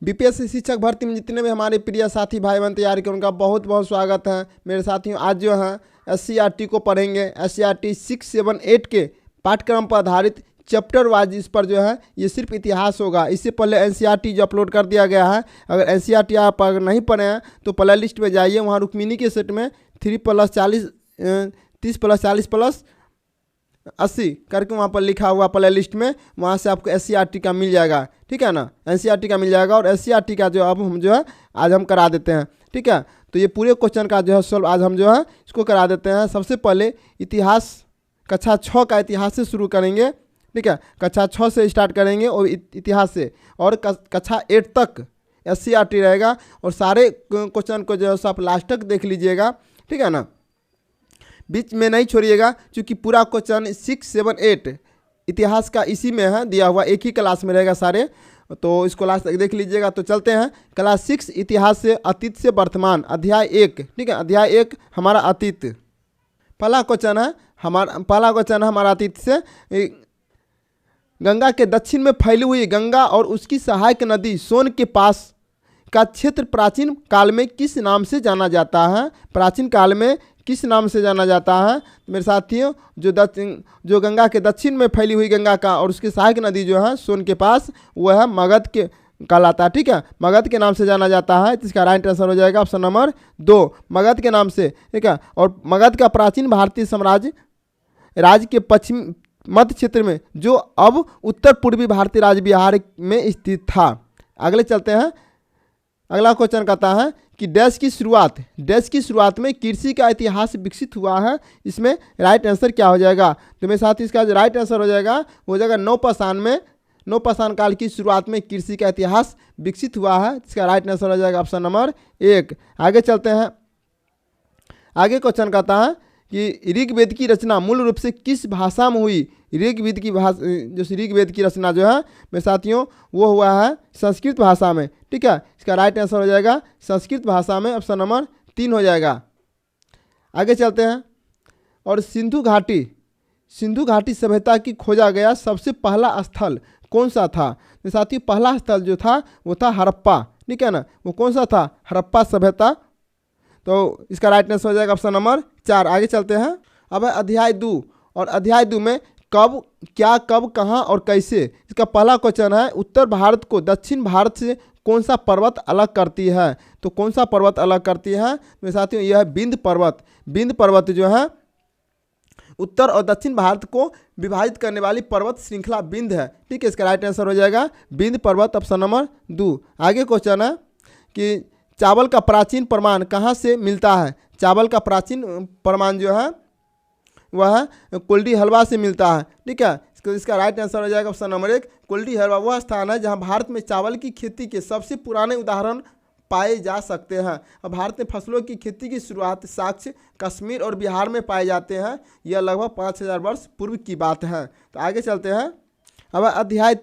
BPSC शिक्षक भर्ती में जितने भी हमारे प्रिय साथी भाई बहन तैयार किए उनका बहुत बहुत स्वागत है। मेरे साथियों, आज जो है SCRT को पढ़ेंगे। SCRT 6, 7, 8 के पाठ्यक्रम पर आधारित चैप्टर वाइज इस पर जो है ये सिर्फ इतिहास होगा। इससे पहले NCERT जो अपलोड कर दिया गया है, अगर NCERT आप अगर नहीं पढ़े हैं तो प्ले लिस्ट में जाइए, वहाँ रुक्मिनी के सेट में 3+40 30+40+80 करके वहाँ पर लिखा हुआ प्ले लिस्ट में, वहाँ से आपको SCRT का मिल जाएगा। ठीक है ना, NCERT का मिल जाएगा। और SCRT का जो अब हम जो है आज हम करा देते हैं। ठीक है, तो ये पूरे क्वेश्चन का जो है सॉल्व आज हम जो है इसको करा देते हैं। सबसे पहले इतिहास कक्षा 6 का इतिहास से शुरू करेंगे। ठीक है, कक्षा 6 से स्टार्ट करेंगे और इतिहास से, और कक्षा 8 तक SCRT रहेगा। और सारे क्वेश्चन को जो है आप लास्ट तक देख लीजिएगा। ठीक है ना, बीच में नहीं छोड़िएगा, क्योंकि पूरा क्वेश्चन 6, 7, 8 इतिहास का इसी में है दिया हुआ, एक ही क्लास में रहेगा सारे, तो इसको लास्ट तक देख लीजिएगा। तो चलते हैं क्लास 6 इतिहास से अतीत से वर्तमान, अध्याय 1। ठीक है, अध्याय 1 हमारा अतीत। पहला क्वेश्चन है हमारा अतीत से। गंगा के दक्षिण में फैली हुई गंगा और उसकी सहायक नदी सोन के पास का क्षेत्र प्राचीन काल में किस नाम से जाना जाता है? प्राचीन काल में किस नाम से जाना जाता है? मेरे साथियों, जो गंगा के दक्षिण में फैली हुई गंगा का और उसकी सहायक नदी जो है सोन के पास, वह है मगध के कहलाता है। ठीक है, मगध के नाम से जाना जाता है। तो इसका राइट आंसर हो जाएगा ऑप्शन नंबर 2, मगध के नाम से। ठीक है, और मगध का प्राचीन भारतीय साम्राज्य राज्य के पश्चिम मध्य क्षेत्र में, जो अब उत्तर पूर्वी भारतीय राज्य बिहार में स्थित था। अगले चलते हैं। अगला क्वेश्चन कहता है कि डैश की शुरुआत में कृषि का इतिहास विकसित हुआ है। इसमें राइट आंसर क्या हो जाएगा? तो मेरे साथ इसका जो राइट आंसर हो जाएगा नौपाषाण में, नौपाषाण काल की शुरुआत में कृषि का इतिहास विकसित हुआ है। इसका राइट आंसर हो जाएगा ऑप्शन नंबर 1। आगे चलते हैं। आगे क्वेश्चन कहता है कि ऋग्वेद की रचना मूल रूप से किस भाषा में हुई? ऋग्वेद की रचना जो है मेरे साथियों वो हुआ है संस्कृत भाषा में। ठीक है, इसका राइट आंसर हो जाएगा संस्कृत भाषा में, ऑप्शन नंबर 3 हो जाएगा। आगे चलते हैं। और सिंधु घाटी सभ्यता की खोजा गया सबसे पहला स्थल कौन सा था? मेरे साथियों, पहला स्थल जो था वो था हड़प्पा। ठीक है ना, वो कौन सा था? हड़प्पा सभ्यता। तो इसका राइट आंसर हो जाएगा ऑप्शन नंबर 4। आगे चलते हैं। अब है अध्याय 2, और अध्याय 2 में कब, क्या, कब, कहाँ और कैसे। इसका पहला क्वेश्चन है उत्तर भारत को दक्षिण भारत से कौन सा पर्वत अलग करती है? तो कौन सा पर्वत अलग करती है मेरे साथियों? यह है विंध्य पर्वत। विंध्य पर्वत जो है उत्तर और दक्षिण भारत को विभाजित करने वाली पर्वत श्रृंखला विंध्य है। ठीक है, इसका राइट आंसर हो जाएगा विंध्य पर्वत, ऑप्शन नंबर 2। आगे क्वेश्चन है कि चावल का प्राचीन प्रमाण कहाँ से मिलता है? चावल का प्राचीन प्रमाण जो है वह कुल्डी हलवा से मिलता है। ठीक है, इसका राइट आंसर हो जाएगा ऑप्शन नंबर 1। कुल्डी हलवा वह स्थान है जहां भारत में चावल की खेती के सबसे पुराने उदाहरण पाए जा सकते हैं। अब भारत में फसलों की खेती की शुरुआत साक्ष्य कश्मीर और बिहार में पाए जाते हैं। यह लगभग 5000 वर्ष पूर्व की बात है। तो आगे चलते हैं। अब अध्याय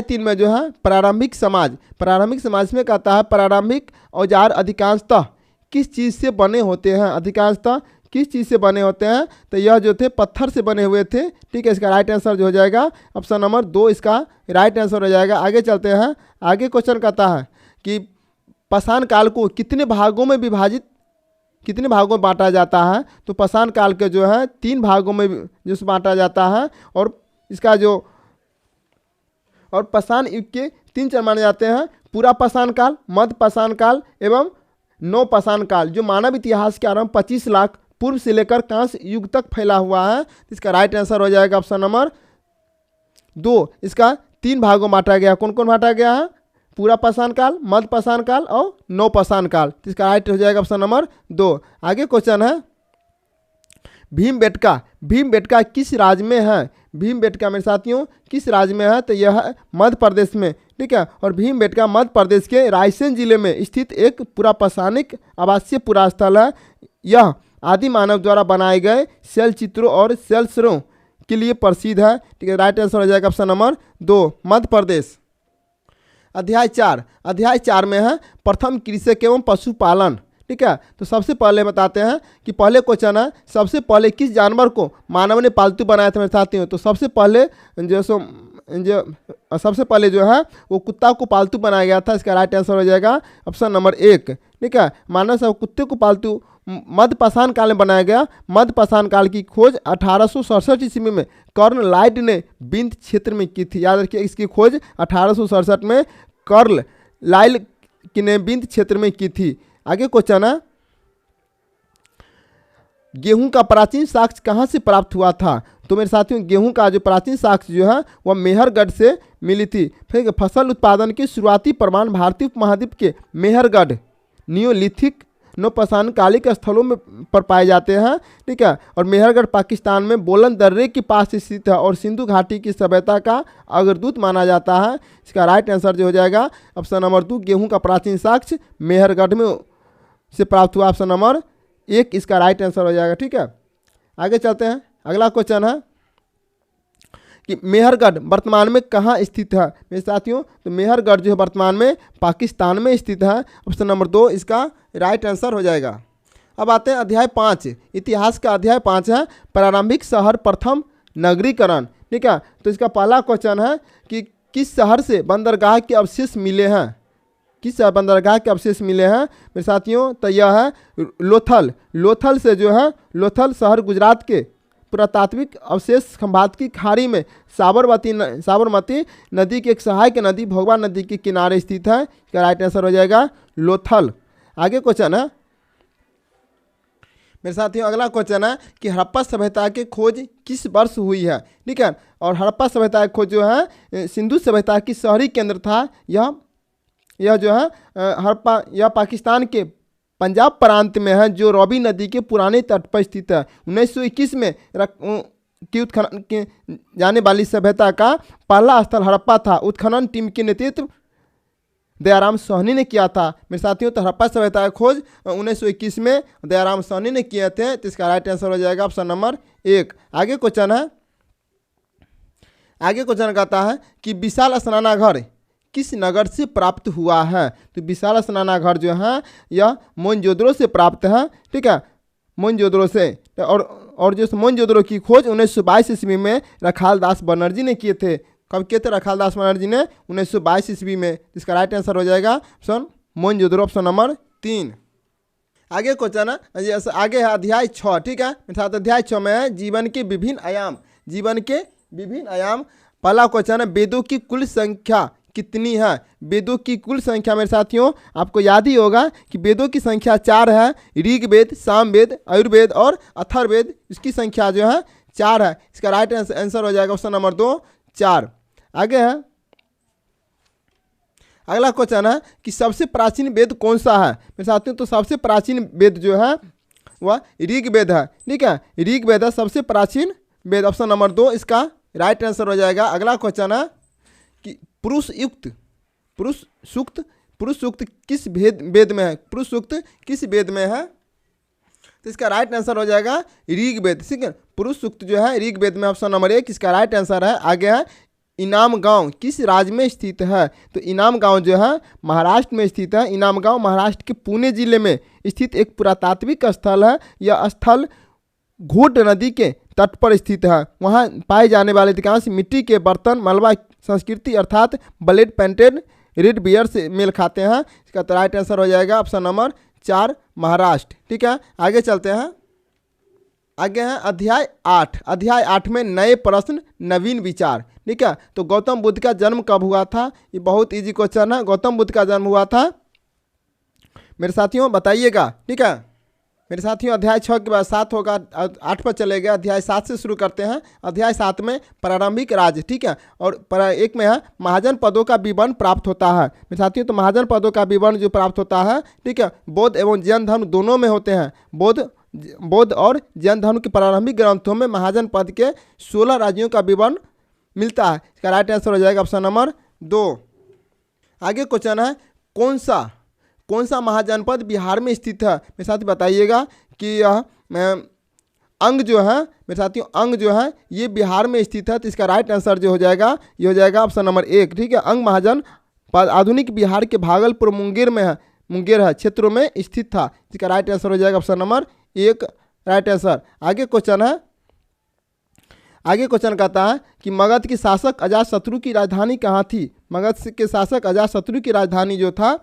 3 में जो है प्रारंभिक समाज में कहता है प्रारंभिक औजार अधिकांशतः किस चीज़ से बने होते हैं? अधिकांशतः किस चीज़ से बने होते हैं? तो यह जो थे पत्थर से बने हुए थे। ठीक है, इसका राइट आंसर जो हो जाएगा ऑप्शन नंबर 2, इसका राइट आंसर हो जाएगा। आगे चलते हैं। आगे क्वेश्चन कहता है कि पाषाण काल को कितने भागों में बांटा जाता है? तो पाषाण काल के जो है 3 भागों में जो बांटा जाता है। और इसका जो और पाषाण युग के 3 चरण माने जाते हैं, पूरा पाषाण काल, मध्य पाषाण काल एवं नवपाषाण काल, जो मानव इतिहास के आरंभ 25 लाख पूर्व से लेकर कांस्य युग तक फैला हुआ है। इसका राइट आंसर हो जाएगा ऑप्शन नंबर 2। इसका 3 भागों में बांटा गया। कौन कौन बांटा गया है? पूरा पाषाण काल, मध्य पाषाण काल और नवपाषाण काल। इसका राइट हो जाएगा ऑप्शन नंबर 2। आगे क्वेश्चन है भीमबेटका किस राज्य में है? भीमबेटका मेरे साथियों किस राज्य में है? तो यह है मध्य प्रदेश में। ठीक है, और भीमबेटका मध्य प्रदेश के रायसेन जिले में स्थित एक पुरापाषाणिक आवासीय पुरास्थल है। यह आदि मानव द्वारा बनाए गए शैल चित्रों और शैलसरों के लिए प्रसिद्ध है। ठीक है, राइट आंसर हो जाएगा ऑप्शन नंबर 2, मध्य प्रदेश। अध्याय 4 में है प्रथम कृषक एवं पशुपालन। ठीक है, तो सबसे पहले बताते हैं कि पहले क्वेश्चन है सबसे पहले किस जानवर को मानव ने पालतू बनाया था मेरे साथियों? तो सबसे पहले जो सो जो सबसे पहले जो है वो कुत्ता को पालतू बनाया गया था। इसका राइट आंसर हो जाएगा ऑप्शन नंबर 1। ठीक है, मानव सब कुत्ते को पालतू मध्यपाषाण काल में बनाया गया। मध्यपाषाण काल की खोज 1867 ईस्वी में कर्ल लाइड ने बिंद क्षेत्र में की थी। याद रखिए, इसकी खोज 1867 में कर्ल लाइड ने बिंद क्षेत्र में की थी। आगे क्वेश्चन है, गेहूं का प्राचीन साक्ष्य कहाँ से प्राप्त हुआ था? तो मेरे साथियों, गेहूं का जो प्राचीन साक्ष्य जो है वह मेहरगढ़ से मिली थी। फिर फसल उत्पादन के शुरुआती प्रमाण भारतीय उपमहाद्वीप के मेहरगढ़ नियोलिथिक नौपाषाण कालिक स्थलों में पर पाए जाते हैं। ठीक है, और मेहरगढ़ पाकिस्तान में बोलन दर्रे के पास स्थित है और सिंधु घाटी की सभ्यता का अग्रदूत माना जाता है। इसका राइट आंसर जो हो जाएगा ऑप्शन नंबर 2, गेहूं का प्राचीन साक्ष्य मेहरगढ़ में से प्राप्त हुआ। ऑप्शन नंबर 1 इसका राइट आंसर हो जाएगा। ठीक है, आगे चलते हैं। अगला क्वेश्चन है कि मेहरगढ़ वर्तमान में कहाँ स्थित है? मेरे साथियों, तो मेहरगढ़ जो है वर्तमान में पाकिस्तान में स्थित है। ऑप्शन नंबर 2 इसका राइट आंसर हो जाएगा। अब आते हैं अध्याय 5, इतिहास का अध्याय 5 है प्रारंभिक शहर प्रथम नगरीकरण। ठीक है, तो इसका पहला क्वेश्चन है कि किस शहर से बंदरगाह के अवशेष मिले हैं? किस बंदरगाह के अवशेष मिले हैं मेरे साथियों? तो यह है लोथल। लोथल से जो है, लोथल शहर गुजरात के पुरातात्विक अवशेष खंभात की खाड़ी में साबरमती नदी की एक सहायक नदी भोगवा नदी के किनारे स्थित है। इसका राइट आंसर हो जाएगा लोथल। आगे क्वेश्चन है मेरे साथियों, अगला क्वेश्चन है कि हड़प्पा सभ्यता की खोज किस वर्ष हुई है? ठीक है, और हड़प्पा सभ्यता की खोज जो है सिंधु सभ्यता की शहरी केंद्र था। यह जो है हड़प्पा, यह पाकिस्तान के पंजाब प्रांत में है जो रॉबी नदी के पुराने तट पर स्थित है। 1921 में की उत्खनन की जाने वाली सभ्यता का पहला स्थल हड़प्पा था। उत्खनन टीम के नेतृत्व दयाराम सोहनी ने किया था। मेरे साथियों, तो हड़प्पा सभ्यता की खोज 1921 में दयाराम सोहनी ने किए थे। तो इसका राइट आंसर हो जाएगा ऑप्शन नंबर 1। आगे क्वेश्चन है, आगे क्वेश्चन कहता है कि विशाल स्नानागार किस नगर से प्राप्त हुआ है? तो विशाल स्नानागार जो है यह मोहनजोदड़ो से प्राप्त है। ठीक है, मोहनजोदड़ो से। और जो मोहनजोदड़ो की खोज 1922 ईस्वी में रखाल दास बनर्जी ने किए थे। कब किए थे रखाल दास बनर्जी ने? 1922 ईस्वी में। इसका राइट आंसर हो जाएगा ऑप्शन मोहनजोदड़ो, ऑप्शन नंबर 3। आगे क्वेश्चन है, जैसे आगे है अध्याय 6। ठीक है, अर्थात अध्याय 6 में है जीवन के विभिन्न आयाम। जीवन के विभिन्न आयाम। पहला क्वेश्चन है वेदों की कुल संख्या कितनी है? वेदों की कुल संख्या मेरे साथियों आपको याद ही होगा कि वेदों की संख्या 4 है। ऋग्वेद, सामवेद, आयुर्वेद और अथर्ववेद, इसकी संख्या जो है 4 है। इसका राइट आंसर हो जाएगा ऑप्शन नंबर 2, 4। आगे है अगला क्वेश्चन है कि सबसे प्राचीन वेद कौन सा है? मेरे साथियों, तो सबसे प्राचीन वेद जो है वह ऋग्वेद है। ठीक है, ऋग्वेद है सबसे प्राचीन वेद। ऑप्शन नंबर 2 इसका राइट आंसर हो जाएगा। अगला क्वेश्चन है कि पुरुष सूक्त किस वेद में है? पुरुष सूक्त किस वेद में है? तो इसका राइट आंसर हो जाएगा ऋग्वेद। ठीक है, पुरुष सूक्त जो है ऋग्वेद में। ऑप्शन नंबर 1 इसका राइट आंसर है। आगे है इनाम गांव किस राज्य में स्थित है? तो इनाम गांव जो है महाराष्ट्र में स्थित है। इनाम गांव महाराष्ट्र के पुणे जिले में स्थित एक पुरातात्विक स्थल है। यह स्थल घोट नदी के तट पर स्थित है। वहाँ पाए जाने वाले अधिकांश मिट्टी के बर्तन मलबा संस्कृति अर्थात ब्लेड पेंटेड रेड बियर से मेल खाते हैं। इसका तो राइट आंसर हो जाएगा ऑप्शन नंबर 4 महाराष्ट्र। ठीक है, आगे चलते हैं। आगे है अध्याय 8। अध्याय 8 में नए प्रश्न नवीन विचार। ठीक है, तो गौतम बुद्ध का जन्म कब हुआ था? ये बहुत इजी क्वेश्चन है। गौतम बुद्ध का जन्म हुआ था मेरे साथियों बताइएगा। ठीक है, मेरे साथियों अध्याय 6 के बाद 7 होगा, 8 पर चलेगा। अध्याय 7 से शुरू करते हैं। अध्याय 7 में प्रारंभिक राज्य। ठीक है, और 1 में है महाजन पदों का विवरण प्राप्त होता है। मेरे साथियों, तो महाजन पदों का विवरण जो प्राप्त होता है, ठीक है, बौद्ध एवं जैन धर्म दोनों में होते हैं। बौद्ध और जैन धर्म के प्रारंभिक ग्रंथों में महाजन पद के 16 राज्यों का विवरण मिलता है। इसका राइट आंसर हो जाएगा ऑप्शन नंबर 2। आगे क्वेश्चन है कौन सा महाजनपद बिहार में स्थित है? मेरे साथ बताइएगा कि यह अंग जो है मेरे साथियों, अंग जो है ये बिहार में स्थित है। तो इसका राइट आंसर जो हो जाएगा ये हो जाएगा ऑप्शन नंबर 1। ठीक है, अंग महाजनपद आधुनिक बिहार के भागलपुर मुंगेर है क्षेत्रों में स्थित था। इसका राइट आंसर हो जाएगा ऑप्शन नंबर 1 राइट आंसर। आगे क्वेश्चन है आगे क्वेश्चन कहता है कि मगध के शासक अजातशत्रु की राजधानी कहाँ थी। मगध के शासक अजातशत्रु की राजधानी जो था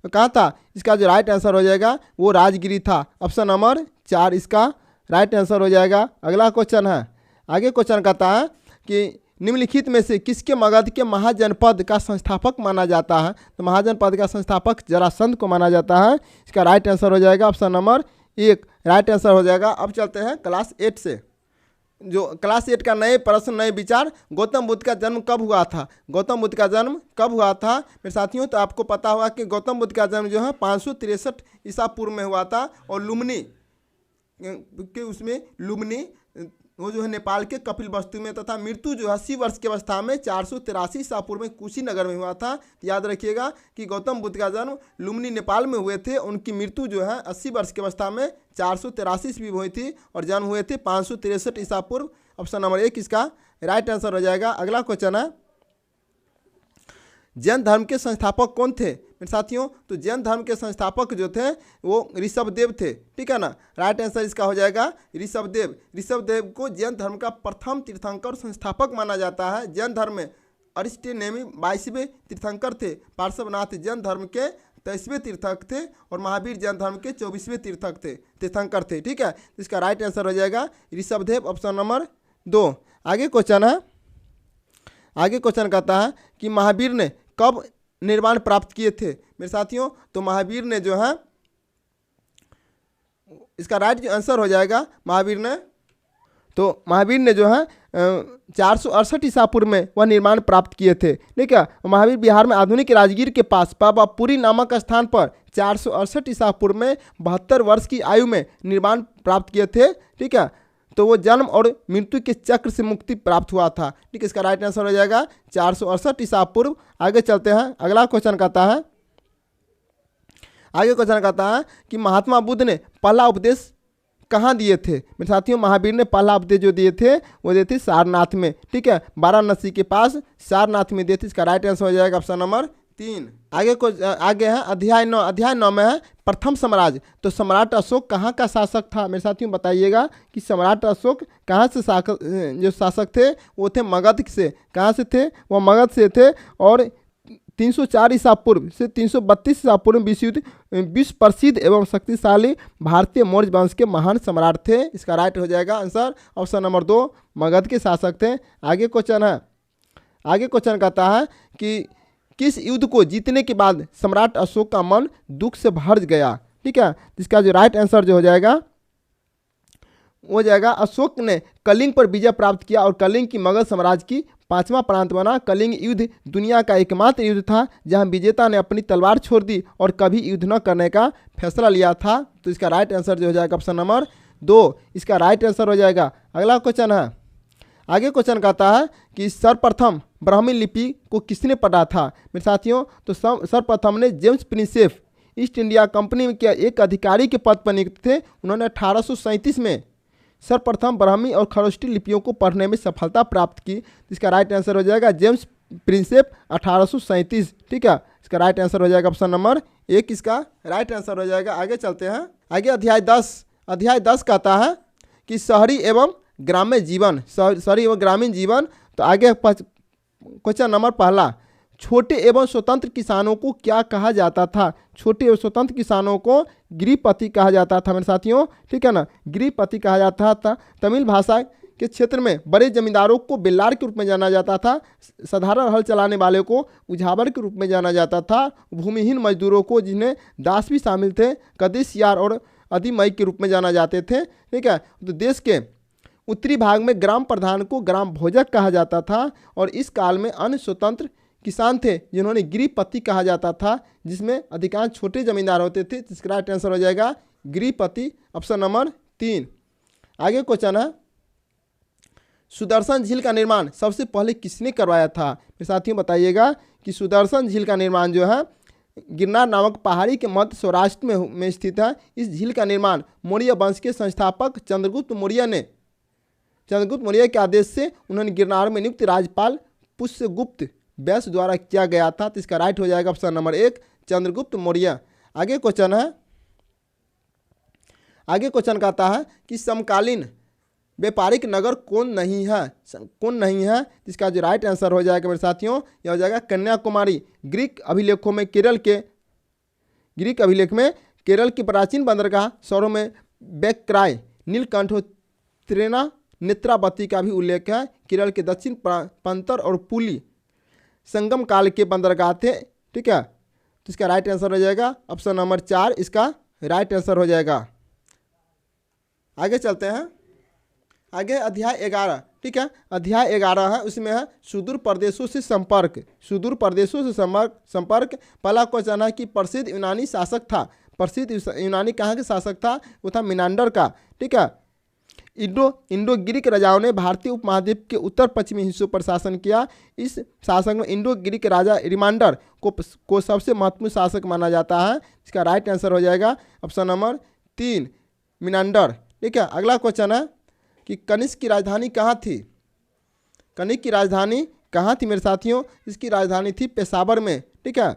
कहाँ था। इसका जो राइट आंसर हो जाएगा वो राजगिरी था। ऑप्शन नंबर 4 इसका राइट आंसर हो जाएगा। अगला क्वेश्चन है, आगे क्वेश्चन कहता है कि निम्नलिखित में से किसके मगध के महाजनपद का संस्थापक माना जाता है। तो महाजनपद का संस्थापक जरासंध को माना जाता है। इसका राइट आंसर हो जाएगा ऑप्शन नंबर 1 राइट आंसर हो जाएगा। अब चलते हैं क्लास 8 से। जो क्लास 8 का नए प्रश्न नए विचार, गौतम बुद्ध का जन्म कब हुआ था। गौतम बुद्ध का जन्म कब हुआ था मेरे साथियों। तो आपको पता होगा कि गौतम बुद्ध का जन्म जो है 563 ईसा पूर्व में हुआ था। और लुम्बिनी के उसमें लुम्बिनी वो जो है नेपाल के कपिलवस्तु में, तथा मृत्यु जो है 80 वर्ष की अवस्था में 483 ईसा पूर्व में कुशीनगर में हुआ था। याद रखिएगा कि गौतम बुद्ध का जन्म लुम्बिनी नेपाल में हुए थे। उनकी मृत्यु जो है 80 वर्ष की अवस्था में 483 ईस्वी में हुई थी और जन्म हुए थे 563 ईसा पूर्व। ऑप्शन नंबर 1 इसका राइट आंसर हो जाएगा। अगला क्वेश्चन है, जैन धर्म के संस्थापक कौन थे मेरे साथियों। तो जैन धर्म के संस्थापक जो थे वो ऋषभदेव थे, ठीक है ना। राइट आंसर इसका हो जाएगा ऋषभदेव। ऋषभदेव को जैन धर्म का प्रथम तीर्थंकर संस्थापक माना जाता है। जैन धर्म में अरिस्टोनेमी 22वें तीर्थंकर थे। पार्श्वनाथ जैन धर्म के 23वें तीर्थंकर थे और महावीर जैन धर्म के 24वें तीर्थंकर थे, ठीक है। इसका राइट आंसर हो जाएगा ऋषभदेव। Option number 2। आगे क्वेश्चन है, आगे क्वेश्चन कहता है कि महावीर ने कब निर्वाण प्राप्त किए थे मेरे साथियों। तो महावीर ने जो है, इसका राइट आंसर हो जाएगा महावीर ने, तो महावीर ने जो है 468 ईसा पूर्व में वह निर्माण प्राप्त किए थे, ठीक है। महावीर बिहार में आधुनिक राजगीर के पास पावापुरी नामक स्थान पर 468 ईसा पूर्व में 72 वर्ष की आयु में निर्माण प्राप्त किए थे, ठीक है। तो वो जन्म और मृत्यु के चक्र से मुक्ति प्राप्त हुआ था, ठीक है। इसका राइट आंसर हो जाएगा 468 ईसा पूर्व। आगे चलते हैं, अगला क्वेश्चन कहता है, आगे क्वेश्चन कहता है कि महात्मा बुद्ध ने पहला उपदेश कहाँ दिए थे मेरे साथियों। महावीर ने पहला उपदेश जो दिए थे वो दिए थे सारनाथ में, ठीक है। वाराणसी के पास सारनाथ में दिए थे। इसका राइट आंसर हो जाएगा ऑप्शन नंबर 3। आगे है अध्याय 9। अध्याय 9 में है प्रथम साम्राज्य। तो सम्राट अशोक कहाँ का शासक था मेरे साथियों। बताइएगा कि सम्राट अशोक कहाँ से जो शासक थे वो थे मगध से। कहाँ से थे वो मगध से थे। और 304 ईसा पूर्व से 332 ईसा पूर्व विश्व प्रसिद्ध एवं शक्तिशाली भारतीय मौर्य वंश के महान सम्राट थे। इसका राइट हो जाएगा आंसर ऑप्शन नंबर 2 मगध के शासक थे। आगे क्वेश्चन है, आगे क्वेश्चन कहता है कि किस युद्ध को जीतने के बाद सम्राट अशोक का मन दुख से भर गया, ठीक है। इसका जो राइट आंसर जो हो जाएगा वो हो जाएगा अशोक ने कलिंग पर विजय प्राप्त किया और कलिंग की मगध साम्राज्य की 5वां प्रांत बना। कलिंग युद्ध दुनिया का एकमात्र युद्ध था जहां विजेता ने अपनी तलवार छोड़ दी और कभी युद्ध न करने का फैसला लिया था। तो इसका राइट आंसर जो हो जाएगा ऑप्शन नंबर 2 इसका राइट आंसर हो जाएगा। अगला क्वेश्चन है, आगे क्वेश्चन कहता है कि सर्वप्रथम ब्राह्मी लिपि को किसने पढ़ा था मेरे साथियों। तो सर्वप्रथम ने James Prinsep east India company के एक अधिकारी के पद पर नियुक्त थे। उन्होंने 1837 में सर्वप्रथम ब्राह्मी और खरोष्टी लिपियों को पढ़ने में सफलता प्राप्त की। इसका राइट आंसर हो जाएगा जेम्स प्रिंसेप 1837, ठीक है। इसका राइट आंसर हो जाएगा ऑप्शन नंबर 1 इसका राइट आंसर हो जाएगा। आगे चलते हैं, आगे अध्याय 10। अध्याय 10 कहता है कि शहरी एवं ग्रामीण जीवन, शहरी एवं ग्रामीण जीवन। तो आगे क्वेश्चन नंबर पहला, छोटे एवं स्वतंत्र किसानों को क्या कहा जाता था। छोटे एवं स्वतंत्र किसानों को गृहपति कहा जाता था मेरे साथियों, ठीक है ना। गृहपति कहा जाता था। तमिल भाषा के क्षेत्र में बड़े जमींदारों को बेल्लार के रूप में जाना जाता था। साधारण हल चलाने वाले को उझावर के रूप में जाना जाता था। भूमिहीन मजदूरों को, जिन्हें दास भी शामिल थे, कदिसियार और अधिमई के रूप में जाना जाते थे, ठीक है। तो देश के उत्तरी भाग में ग्राम प्रधान को ग्राम भोजक कहा जाता था। और इस काल में अन्य स्वतंत्र किसान थे जिन्होंने गृहपति कहा जाता था, जिसमें अधिकांश छोटे जमींदार होते थे। इसका राइट आंसर हो जाएगा गृहपति ऑप्शन नंबर 3। आगे क्वेश्चन है, सुदर्शन झील का निर्माण सबसे पहले किसने करवाया था मेरे साथियों। बताइएगा कि सुदर्शन झील का निर्माण जो है गिरनार नामक पहाड़ी के मध्य सौराष्ट्र में स्थित है। इस झील का निर्माण मौर्य वंश के संस्थापक चंद्रगुप्त मौर्य के आदेश से उन्होंने गिरनार में नियुक्त राज्यपाल पुष्यगुप्त वैश्य द्वारा किया गया था। तो इसका राइट हो जाएगा ऑप्शन नंबर 1 चंद्रगुप्त मौर्य। आगे क्वेश्चन है, आगे क्वेश्चन कहता है कि समकालीन व्यापारिक नगर कौन नहीं है, कौन नहीं है? इसका जो राइट आंसर हो जाएगा मेरे साथियों, यह हो जाएगा कन्याकुमारी। ग्रीक अभिलेखों में केरल की प्राचीन बंदरगाह शहरों में बेक्राय, नीलकंठोत्रेना, नेत्रावती का भी उल्लेख है। केरल के दक्षिण पंतर और पुली संगम काल के बंदरगाह थे। ठीक है, तो इसका राइट आंसर हो जाएगा ऑप्शन नंबर 4, इसका राइट आंसर हो जाएगा। आगे चलते हैं, आगे अध्याय 11। ठीक है, अध्याय 11 है, उसमें है सुदूर प्रदेशों से संपर्क। सुदूर प्रदेशों से संपर्क। पहला क्वेश्चन है कि प्रसिद्ध यूनानी शासक था। प्रसिद्ध यूनानी कहाँ के शासक था? वो था मिनांडर का। ठीक है, इंडो ग्रीक राजाओं ने भारतीय उपमहाद्वीप के उत्तर पश्चिमी हिस्सों पर शासन किया। इस शासक में इंडो ग्रीक राजा रिमांडर को सबसे महत्वपूर्ण शासक माना जाता है। इसका राइट आंसर हो जाएगा ऑप्शन नंबर 3, मिनांडर। ठीक है, अगला क्वेश्चन है कि कनिष्क की राजधानी कहाँ थी? कनिष्क की राजधानी कहाँ थी मेरे साथियों? इसकी राजधानी थी पेशावर में। ठीक है,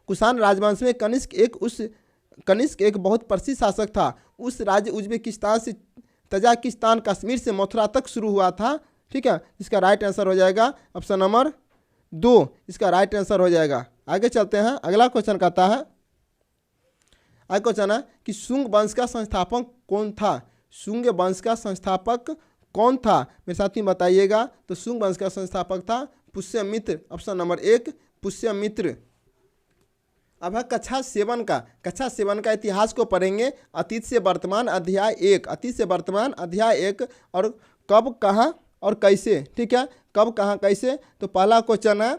कुषाण राजवंश में कनिष्क एक बहुत प्रसिद्ध शासक था। उस राज्य उज्बेकिस्तान से तजाकिस्तान, कश्मीर से मथुरा तक शुरू हुआ था। ठीक है, इसका राइट आंसर हो जाएगा ऑप्शन नंबर 2, इसका राइट आंसर हो जाएगा। आगे चलते हैं, अगला क्वेश्चन कहता है, अगला क्वेश्चन है कि शुंग वंश का संस्थापक कौन था? शुंग वंश का संस्थापक कौन था मेरे साथी बताइएगा? तो शुंग वंश का संस्थापक था पुष्यमित्र, ऑप्शन नंबर 1, पुष्यमित्र। अब है कक्षा 7 का। कक्षा 7 का इतिहास को पढ़ेंगे, अतीत से वर्तमान अध्याय 1, अतीत से वर्तमान अध्याय 1, और कब, कहाँ और कैसे। ठीक है, कब, कहाँ, कैसे। तो पहला क्वेश्चन है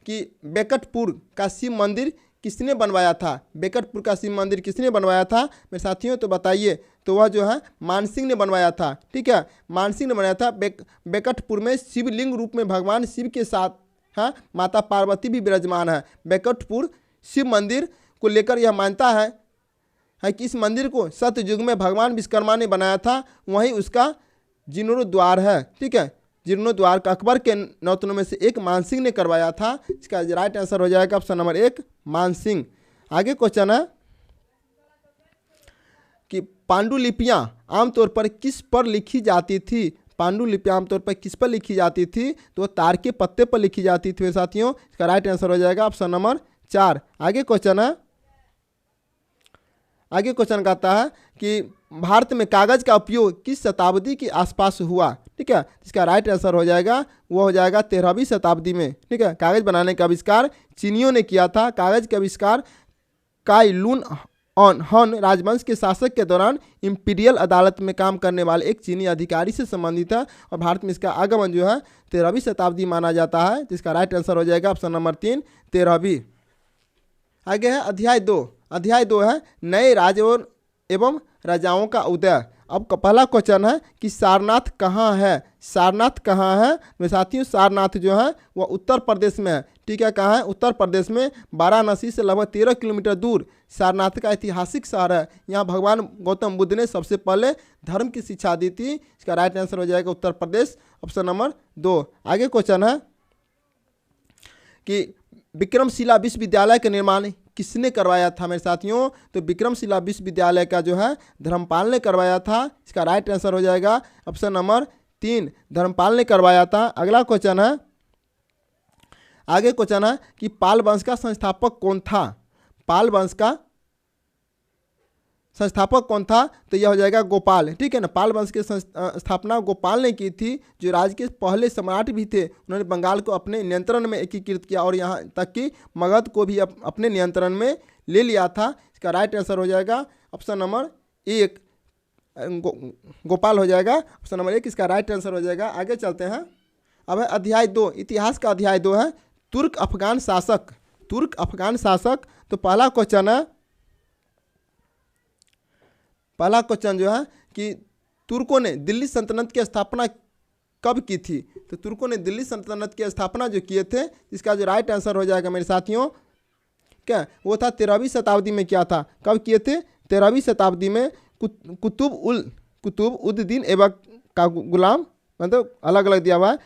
कि बेकटपुर का शिव मंदिर किसने बनवाया था? बेकटपुर का शिव मंदिर किसने बनवाया था मेरे साथियों? तो बताइए। तो वह जो है मानसिंह ने बनवाया था। ठीक है, मानसिंह ने बनाया था। बेकटपुर में शिवलिंग रूप में भगवान शिव के साथ है माता पार्वती भी विराजमान है। बेकटपुर शिव मंदिर को लेकर यह मानता है कि इस मंदिर को सतयुग में भगवान विश्वकर्मा ने बनाया था। वहीं उसका जीर्णोद्धार है। ठीक है, जीर्णोद्धार का अकबर के नौतनों में से एक मानसिंह ने करवाया था। इसका राइट आंसर हो जाएगा ऑप्शन नंबर 1, मानसिंह। आगे क्वेश्चन है कि पांडुलिपियां आमतौर पर किस पर लिखी जाती थी? पांडुलिपियां आमतौर पर किस पर लिखी जाती थी? तो तार के पत्ते पर लिखी जाती थी साथियों। इसका राइट आंसर हो जाएगा ऑप्शन नंबर 4। आगे क्वेश्चन है, आगे क्वेश्चन कहता है कि भारत में कागज का उपयोग किस शताब्दी के आसपास हुआ? ठीक है, इसका राइट आंसर हो जाएगा, वो हो जाएगा 13वीं शताब्दी में। ठीक है, कागज बनाने का आविष्कार चीनियों ने किया था। कागज का आविष्कार काई लुन हन राजवंश के शासक के दौरान इंपीरियल अदालत में काम करने वाले एक चीनी अधिकारी से संबंधित है, और भारत में इसका आगमन जो है 13वीं शताब्दी माना जाता है। तो इसका राइट आंसर हो जाएगा ऑप्शन नंबर 3, 13वीं। आगे है अध्याय 2। अध्याय 2 है नए राज्यों एवं राजाओं का उदय। अब पहला क्वेश्चन है कि सारनाथ कहाँ है? सारनाथ कहाँ है मेरे साथियों? सारनाथ जो है वह उत्तर प्रदेश में है। ठीक है, कहाँ है? उत्तर प्रदेश में वाराणसी से लगभग 13 किलोमीटर दूर सारनाथ का ऐतिहासिक शहर है। यहाँ भगवान गौतम बुद्ध ने सबसे पहले धर्म की शिक्षा दी थी। इसका राइट आंसर हो जाएगा उत्तर प्रदेश, ऑप्शन नंबर 2। आगे क्वेश्चन है कि विक्रमशिला विश्वविद्यालय का निर्माण किसने करवाया था मेरे साथियों? तो विक्रमशिला विश्वविद्यालय का जो है धर्मपाल ने करवाया था। इसका राइट आंसर हो जाएगा ऑप्शन नंबर 3, धर्मपाल ने करवाया था। अगला क्वेश्चन है, आगे क्वेश्चन है कि पाल वंश का संस्थापक कौन था? पाल वंश का संस्थापक कौन था? तो यह हो जाएगा गोपाल। ठीक है ना, पाल वंश की स्थापना गोपाल ने की थी, जो राज्य के पहले सम्राट भी थे। उन्होंने बंगाल को अपने नियंत्रण में एकीकृत किया और यहाँ तक कि मगध को भी अपने नियंत्रण में ले लिया था। इसका राइट आंसर हो जाएगा ऑप्शन नंबर 1, गोपाल हो जाएगा ऑप्शन नंबर 1, इसका राइट आंसर हो जाएगा। आगे चलते हैं, अब है अध्याय 2, इतिहास का अध्याय 2 है तुर्क अफगान शासक। तुर्क अफगान शासक। तो पहला क्वेश्चन है, पहला क्वेश्चन जो है कि तुर्कों ने दिल्ली सल्तनत की स्थापना कब की थी? तो तुर्कों ने दिल्ली सल्तनत की स्थापना जो किए थे, इसका जो राइट आंसर हो जाएगा मेरे साथियों, क्या वो था 13वीं शताब्दी में। क्या था, कब किए थे? 13वीं शताब्दी में कुतुब उद्दीन ऐबक का गुलाम, मतलब अलग अलग दिया हुआ है,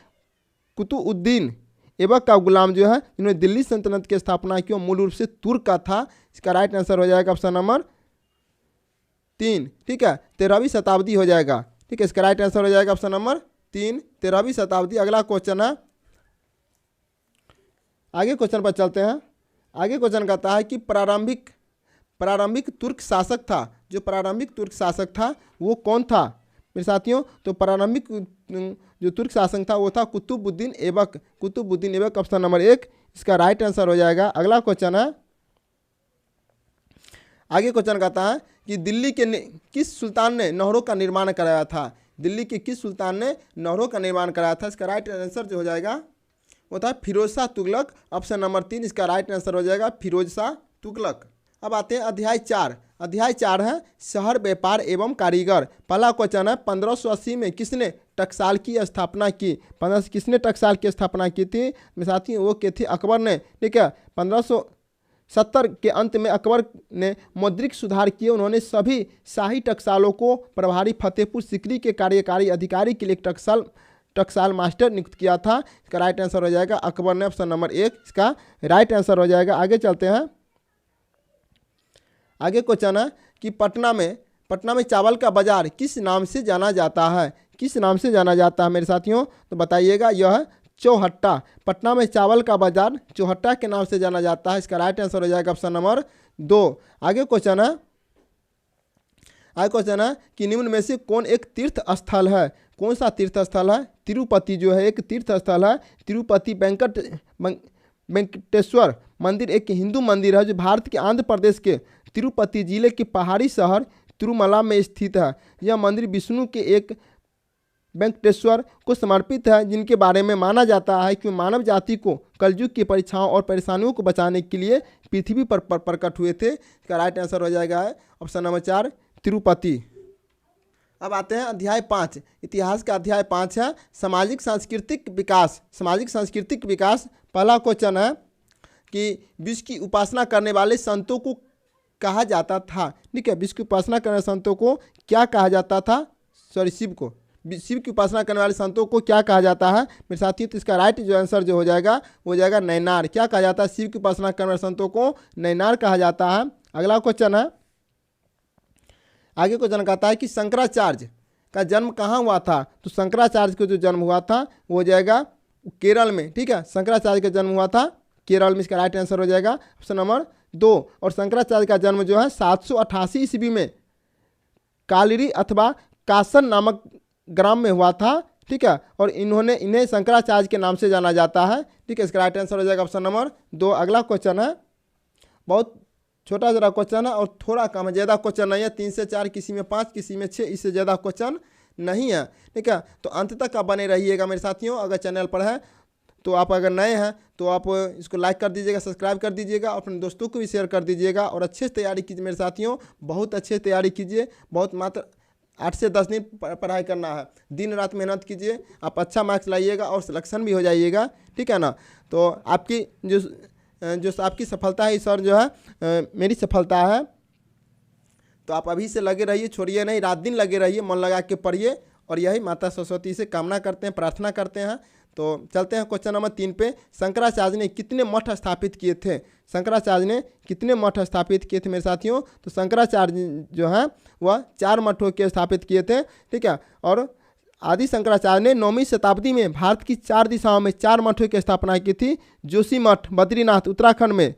कुतुबुद्दीन ऐबक का गुलाम जो है इन्होंने दिल्ली सल्तनत की स्थापना की, मूल रूप से तुर्क का था। इसका राइट आंसर हो जाएगा ऑप्शन नंबर 3। ठीक है, 13वीं शताब्दी हो जाएगा। ठीक ठीक है, इसका राइट आंसर हो जाएगा ऑप्शन नंबर 3, 13वीं शताब्दी। अगला क्वेश्चन है, आगे क्वेश्चन पर चलते हैं। आगे क्वेश्चन कहता है कि प्रारंभिक तुर्क शासक था, जो प्रारंभिक तुर्क शासक था वो कौन था मेरे साथियों? तो प्रारंभिक जो तुर्क शासक था वो था कुतुबुद्दीन ऐबक। कुतुबुद्दीन ऐबक ऑप्शन नंबर 1 इसका राइट आंसर हो जाएगा। अगला क्वेश्चन है, आगे क्वेश्चन कहता है कि दिल्ली के किस सुल्तान ने नहरों का निर्माण कराया था? दिल्ली के किस सुल्तान ने नहरों का निर्माण कराया था? इसका राइट आंसर जो हो जाएगा वो था फिरोज शाह तुगलक। ऑप्शन नंबर 3 इसका राइट आंसर हो जाएगा फिरोज शाह तुगलक। अब आते हैं अध्याय 4। अध्याय 4 है शहर व्यापार एवं कारीगर। पहला क्वेश्चन है 1580 में किसने टकसाल की स्थापना की? किसने टकसाल की स्थापना की थी मेरे साथी? वो के थे अकबर ने। ठीक है, 1570 के अंत में अकबर ने मौद्रिक सुधार किए। उन्होंने सभी शाही टकसालों को प्रभारी फतेहपुर सीकरी के कार्यकारी अधिकारी के लिए टकसाल मास्टर नियुक्त किया था। इसका राइट आंसर हो जाएगा अकबर ने। ऑप्शन नंबर 1 इसका राइट आंसर हो जाएगा। आगे चलते हैं। आगे क्वेश्चन है कि पटना में चावल का बाजार किस नाम से जाना जाता है? किस नाम से जाना जाता है मेरे साथियों? तो बताइएगा, यह चौहट्टा। पटना में चावल का बाजार चौहट्टा के नाम से जाना जाता है। इसका राइट आंसर हो जाएगा ऑप्शन नंबर 2। आगे क्वेश्चन है कि निम्न में से कौन एक तीर्थ स्थल है? कौन सा तीर्थ स्थल है? तिरुपति जो है एक तीर्थ स्थल है। तिरुपति वेंकटेश्वर मंदिर एक हिंदू मंदिर है जो भारत के आंध्र प्रदेश के तिरुपति जिले के पहाड़ी शहर तिरुमला में स्थित है। यह मंदिर विष्णु के एक वेंकटेश्वर को समर्पित है, जिनके बारे में माना जाता है कि मानव जाति को कलयुग की परीक्षाओं और परेशानियों को बचाने के लिए पृथ्वी पर प्रकट हुए थे। इसका राइट आंसर हो जाएगा ऑप्शन नंबर 4 तिरुपति। अब आते हैं अध्याय 5। इतिहास का अध्याय 5 है सामाजिक सांस्कृतिक विकास। सामाजिक सांस्कृतिक विकास। पहला क्वेश्चन है कि विश्व की उपासना करने वाले संतों को कहा जाता था। ठीक है, विश्व की उपासना करने वाले संतों को क्या कहा जाता था? शिव की उपासना करने वाले संतों को क्या कहा जाता है मेरे साथियों? तो इसका राइट जो आंसर जो हो जाएगा वो हो जाएगा नैनार। क्या कहा जाता है? शिव की उपासना करने वाले संतों को नैनार कहा जाता है। अगला क्वेश्चन है, आगे क्वेश्चन कहता है कि शंकराचार्य का जन्म कहाँ हुआ था? तो शंकराचार्य का जो जन्म हुआ था वो हो जाएगा केरल में। ठीक है, शंकराचार्य का जन्म हुआ था केरल में। इसका राइट आंसर हो जाएगा ऑप्शन नंबर 2। और शंकराचार्य का जन्म जो है 788 ईस्वी में कालिरी अथवा कासन नामक ग्राम में हुआ था। ठीक है, और इन्हें शंकराचार्य के नाम से जाना जाता है। ठीक है, इसका राइट आंसर हो जाएगा ऑप्शन नंबर 2। अगला क्वेश्चन है, बहुत छोटा जरा क्वेश्चन है और थोड़ा कम है, ज़्यादा क्वेश्चन नहीं है। 3 से 4, किसी में 5, किसी में 6, इससे ज़्यादा क्वेश्चन नहीं है। ठीक है, तो अंत तक आप बने रहिएगा मेरे साथियों। अगर चैनल पर है तो आप अगर नए हैं तो आप इसको लाइक कर दीजिएगा, सब्सक्राइब कर दीजिएगा, अपने दोस्तों को भी शेयर कर दीजिएगा और अच्छे से तैयारी कीजिए मेरे साथियों। बहुत अच्छे तैयारी कीजिए। बहुत मात्र 8 से 10 दिन पढ़ाई करना है। दिन रात मेहनत कीजिए, आप अच्छा मार्क्स लाइएगा और सिलेक्शन भी हो जाइएगा। ठीक है ना? तो आपकी जो आपकी सफलता है सर जो है मेरी सफलता है। तो आप अभी से लगे रहिए, छोड़िए नहीं, रात दिन लगे रहिए, मन लगा के पढ़िए। और यही माता सरस्वती से कामना करते हैं, प्रार्थना करते हैं। तो चलते हैं क्वेश्चन नंबर 3 पे। शंकराचार्य ने कितने मठ स्थापित किए थे? शंकराचार्य ने कितने मठ स्थापित किए थे मेरे साथियों? तो शंकराचार्य जो है वह 4 मठों के स्थापित किए थे। ठीक है, और आदि शंकराचार्य ने 9वीं शताब्दी में भारत की 4 दिशाओं में 4 मठों की स्थापना की थी। जोशी मठ बद्रीनाथ उत्तराखंड में,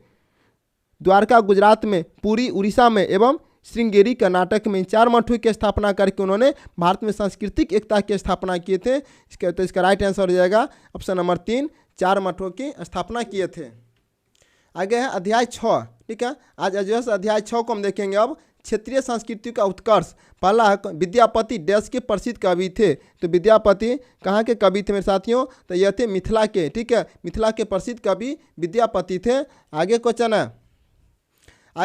द्वारका गुजरात में, पुरी उड़ीसा में एवं श्रृंगेरी कर्नाटक में 4 मठों की स्थापना करके उन्होंने भारत में सांस्कृतिक एकता की स्थापना किए थे। इसका राइट आंसर हो जाएगा ऑप्शन नंबर 3 4 मठों की स्थापना किए थे। आगे है अध्याय 6। ठीक है, आज अध्याय 6 को हम देखेंगे। अब क्षेत्रीय संस्कृति का उत्कर्ष। पहला है विद्यापति देश के प्रसिद्ध कवि थे। तो विद्यापति कहाँ के कवि थे मेरे साथियों? तो यह थे मिथिला के। ठीक है, मिथिला के प्रसिद्ध कवि विद्यापति थे। आगे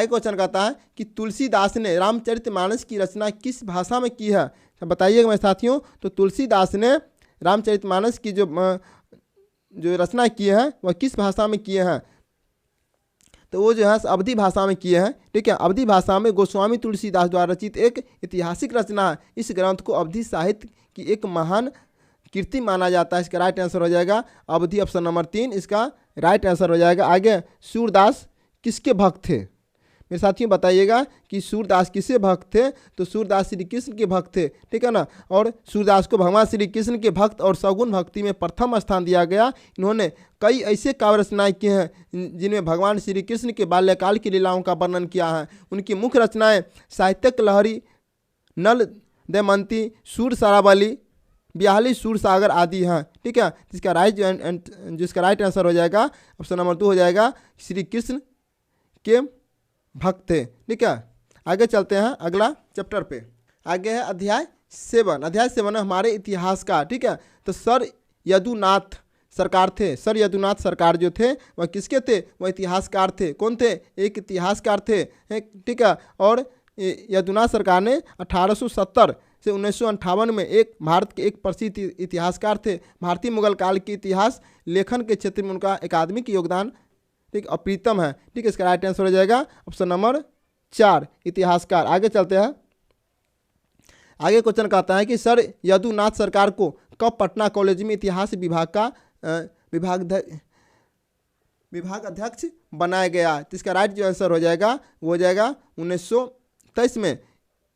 क्वेश्चन कहता है कि तुलसीदास ने रामचरितमानस की रचना किस भाषा में की है? बताइएगा मेरे साथियों। तो तुलसीदास ने रामचरितमानस की जो रचना की है वह किस भाषा में किए हैं? तो वो जो है अवधी भाषा में किए हैं। ठीक है, अवधी भाषा में गोस्वामी तुलसीदास द्वारा रचित एक ऐतिहासिक रचना है। इस ग्रंथ को अवधी साहित्य की एक महान कीर्ति माना जाता है। इसका राइट आंसर हो जाएगा अवधी। ऑप्शन नंबर 3 इसका राइट आंसर हो जाएगा। आगे सूरदास किसके भक्त थे मेरे साथियों बताइएगा कि सूरदास किसे भक्त थे? तो सूरदास श्री कृष्ण के भक्त थे, ठीक है ना। और सूरदास को भगवान श्री कृष्ण के भक्त और सगुण भक्ति में प्रथम स्थान दिया गया। इन्होंने कई ऐसे काव्य रचनाएं किए हैं जिनमें भगवान श्री कृष्ण के बाल्यकाल की लीलाओं का वर्णन किया है। उनकी मुख्य रचनाएं साहित्यक लहरी, नल दमयंती, सूर सरावली, ब्याहली सूर सागर आदि हैं, ठीक है। जिसका राइट आंसर हो जाएगा ऑप्शन नंबर 2 हो जाएगा, श्री कृष्ण के भक्त थे, ठीक है। आगे चलते हैं अगला चैप्टर पे। आगे है अध्याय 7। अध्याय 7 है हमारे इतिहास का, ठीक है। तो सर यदुनाथ सरकार थे। सर यदुनाथ सरकार जो थे वह किसके थे? वह इतिहासकार थे। कौन थे? एक इतिहासकार थे, ठीक है। और यदुनाथ सरकार ने 1870 से 1958 में एक भारत के एक प्रसिद्ध इतिहासकार थे। भारतीय मुगल काल के इतिहास लेखन के क्षेत्र में उनका अकादमिक योगदान, ठीक, अप्रीतम है, ठीक है। इसका राइट आंसर हो जाएगा ऑप्शन नंबर 4, इतिहासकार। आगे चलते हैं। आगे क्वेश्चन कहता है कि सर यदुनाथ सरकार को कब पटना कॉलेज में इतिहास विभाग का विभाग अध्यक्ष बनाया गया? तो इसका राइट जो आंसर हो जाएगा वो हो जाएगा 1923 में,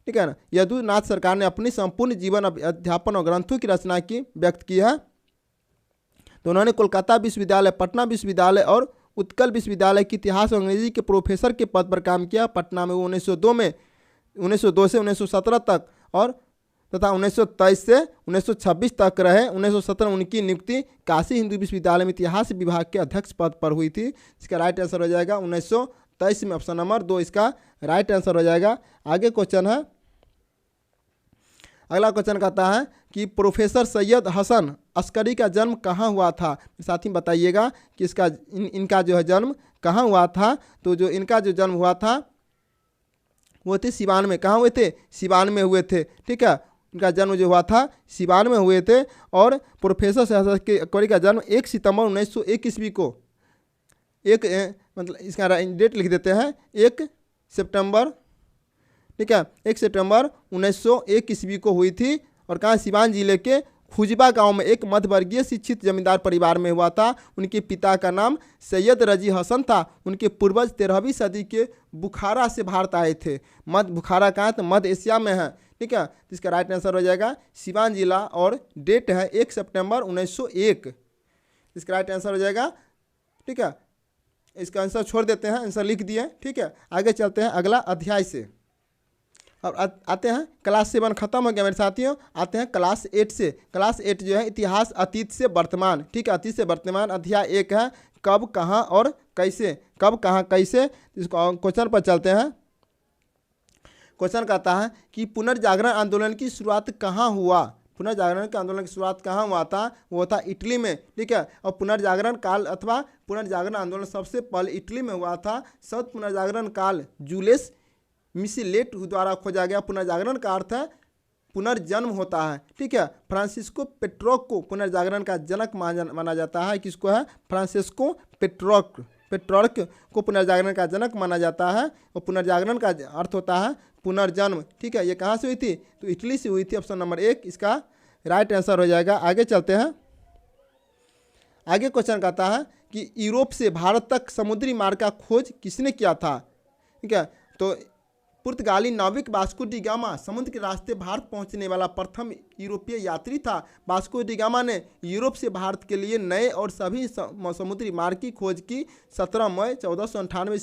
ठीक है ना। यदुनाथ सरकार ने अपनी संपूर्ण जीवन अध्यापन और ग्रंथों की रचना की व्यक्त की है। तो उन्होंने कोलकाता विश्वविद्यालय, पटना विश्वविद्यालय और उत्कल विश्वविद्यालय के इतिहास और अंग्रेजी के प्रोफेसर के पद पर काम किया। पटना में वो 1902 से 1917 तक और तथा 1923 से 1926 तक रहे। 1917 उनकी नियुक्ति काशी हिंदू विश्वविद्यालय में इतिहास विभाग के अध्यक्ष पद पर हुई थी। इसका राइट आंसर हो जाएगा 1923 में, ऑप्शन नंबर 2 इसका राइट आंसर हो जाएगा। आगे क्वेश्चन है, अगला क्वेश्चन कहता है कि प्रोफेसर सैयद हसन अस्करी का जन्म कहाँ हुआ था? साथ ही बताइएगा कि इसका इनका जो है जन्म कहाँ हुआ था। तो जो इनका जो जन्म हुआ था वो थे सिवान में। कहाँ हुए थे? सिवान में हुए थे, ठीक है। इनका जन्म जो हुआ था सिवान में हुए थे। और प्रोफेसर सैयद अस्करी का जन्म 1 सितंबर 1901 ईस्वी को, मतलब इसका डेट लिख देते हैं 1 सितंबर, ठीक है, 1 सितंबर 1901 ईस्वी को हुई थी। और कहाँ? सिवान जिले के खुजबा गांव में एक मध्यवर्गीय शिक्षित जमींदार परिवार में हुआ था। उनके पिता का नाम सैयद रजी हसन था। उनके पूर्वज 13वीं सदी के बुखारा से भारत आए थे। मध्य बुखारा कहाँ है? तो मध्य एशिया में है, ठीक है। इसका राइट आंसर हो जाएगा सिवान जिला और डेट है 1 सितंबर 1901। इसका राइट आंसर हो जाएगा, ठीक है। इसका आंसर छोड़ देते हैं, आंसर लिख दिए, ठीक है। आगे चलते हैं अगला अध्याय से। और आते हैं क्लास 7 खत्म हो गया मेरे साथियों। आते हैं क्लास 8 से। क्लास 8 जो है इतिहास अतीत से वर्तमान, ठीक है, अतीत से वर्तमान। अध्याय 1 है कब, कहाँ और कैसे। कब, कहाँ, कैसे। इसको क्वेश्चन पर चलते हैं। क्वेश्चन कहता है कि पुनर्जागरण आंदोलन की शुरुआत कहाँ हुआ? पुनर्जागरण के आंदोलन की शुरुआत कहाँ हुआ था? वो था इटली में, ठीक है। और पुनर्जागरण काल अथवा पुनर्जागरण आंदोलन सबसे पहले इटली में हुआ था। शब्द पुनर्जागरण काल जूलियस मिशेलेट द्वारा खोजा गया। पुनर्जागरण का अर्थ है पुनर्जन्म होता है, ठीक है। फ्रांसिस्को पेट्रोक को पुनर्जागरण का जनक माना जाता है। किसको है? फ्रांसिस्को पेट्रोक को पुनर्जागरण का जनक माना जाता है। और पुनर्जागरण का अर्थ होता है पुनर्जन्म, ठीक है। ये कहाँ से हुई थी? तो इटली से हुई थी, ऑप्शन नंबर 1 इसका राइट आंसर हो जाएगा। आगे चलते हैं। आगे क्वेश्चन कहता है कि यूरोप से भारत तक समुद्री मार्ग का खोज किसने किया था? ठीक है, तो पुर्तगाली नाविक वास्को डी गामा समुद्र के रास्ते भारत पहुंचने वाला प्रथम यूरोपीय यात्री था। वास्को डी गामा ने यूरोप से भारत के लिए नए और सभी समुद्री मार्ग की खोज की 17 मई 1498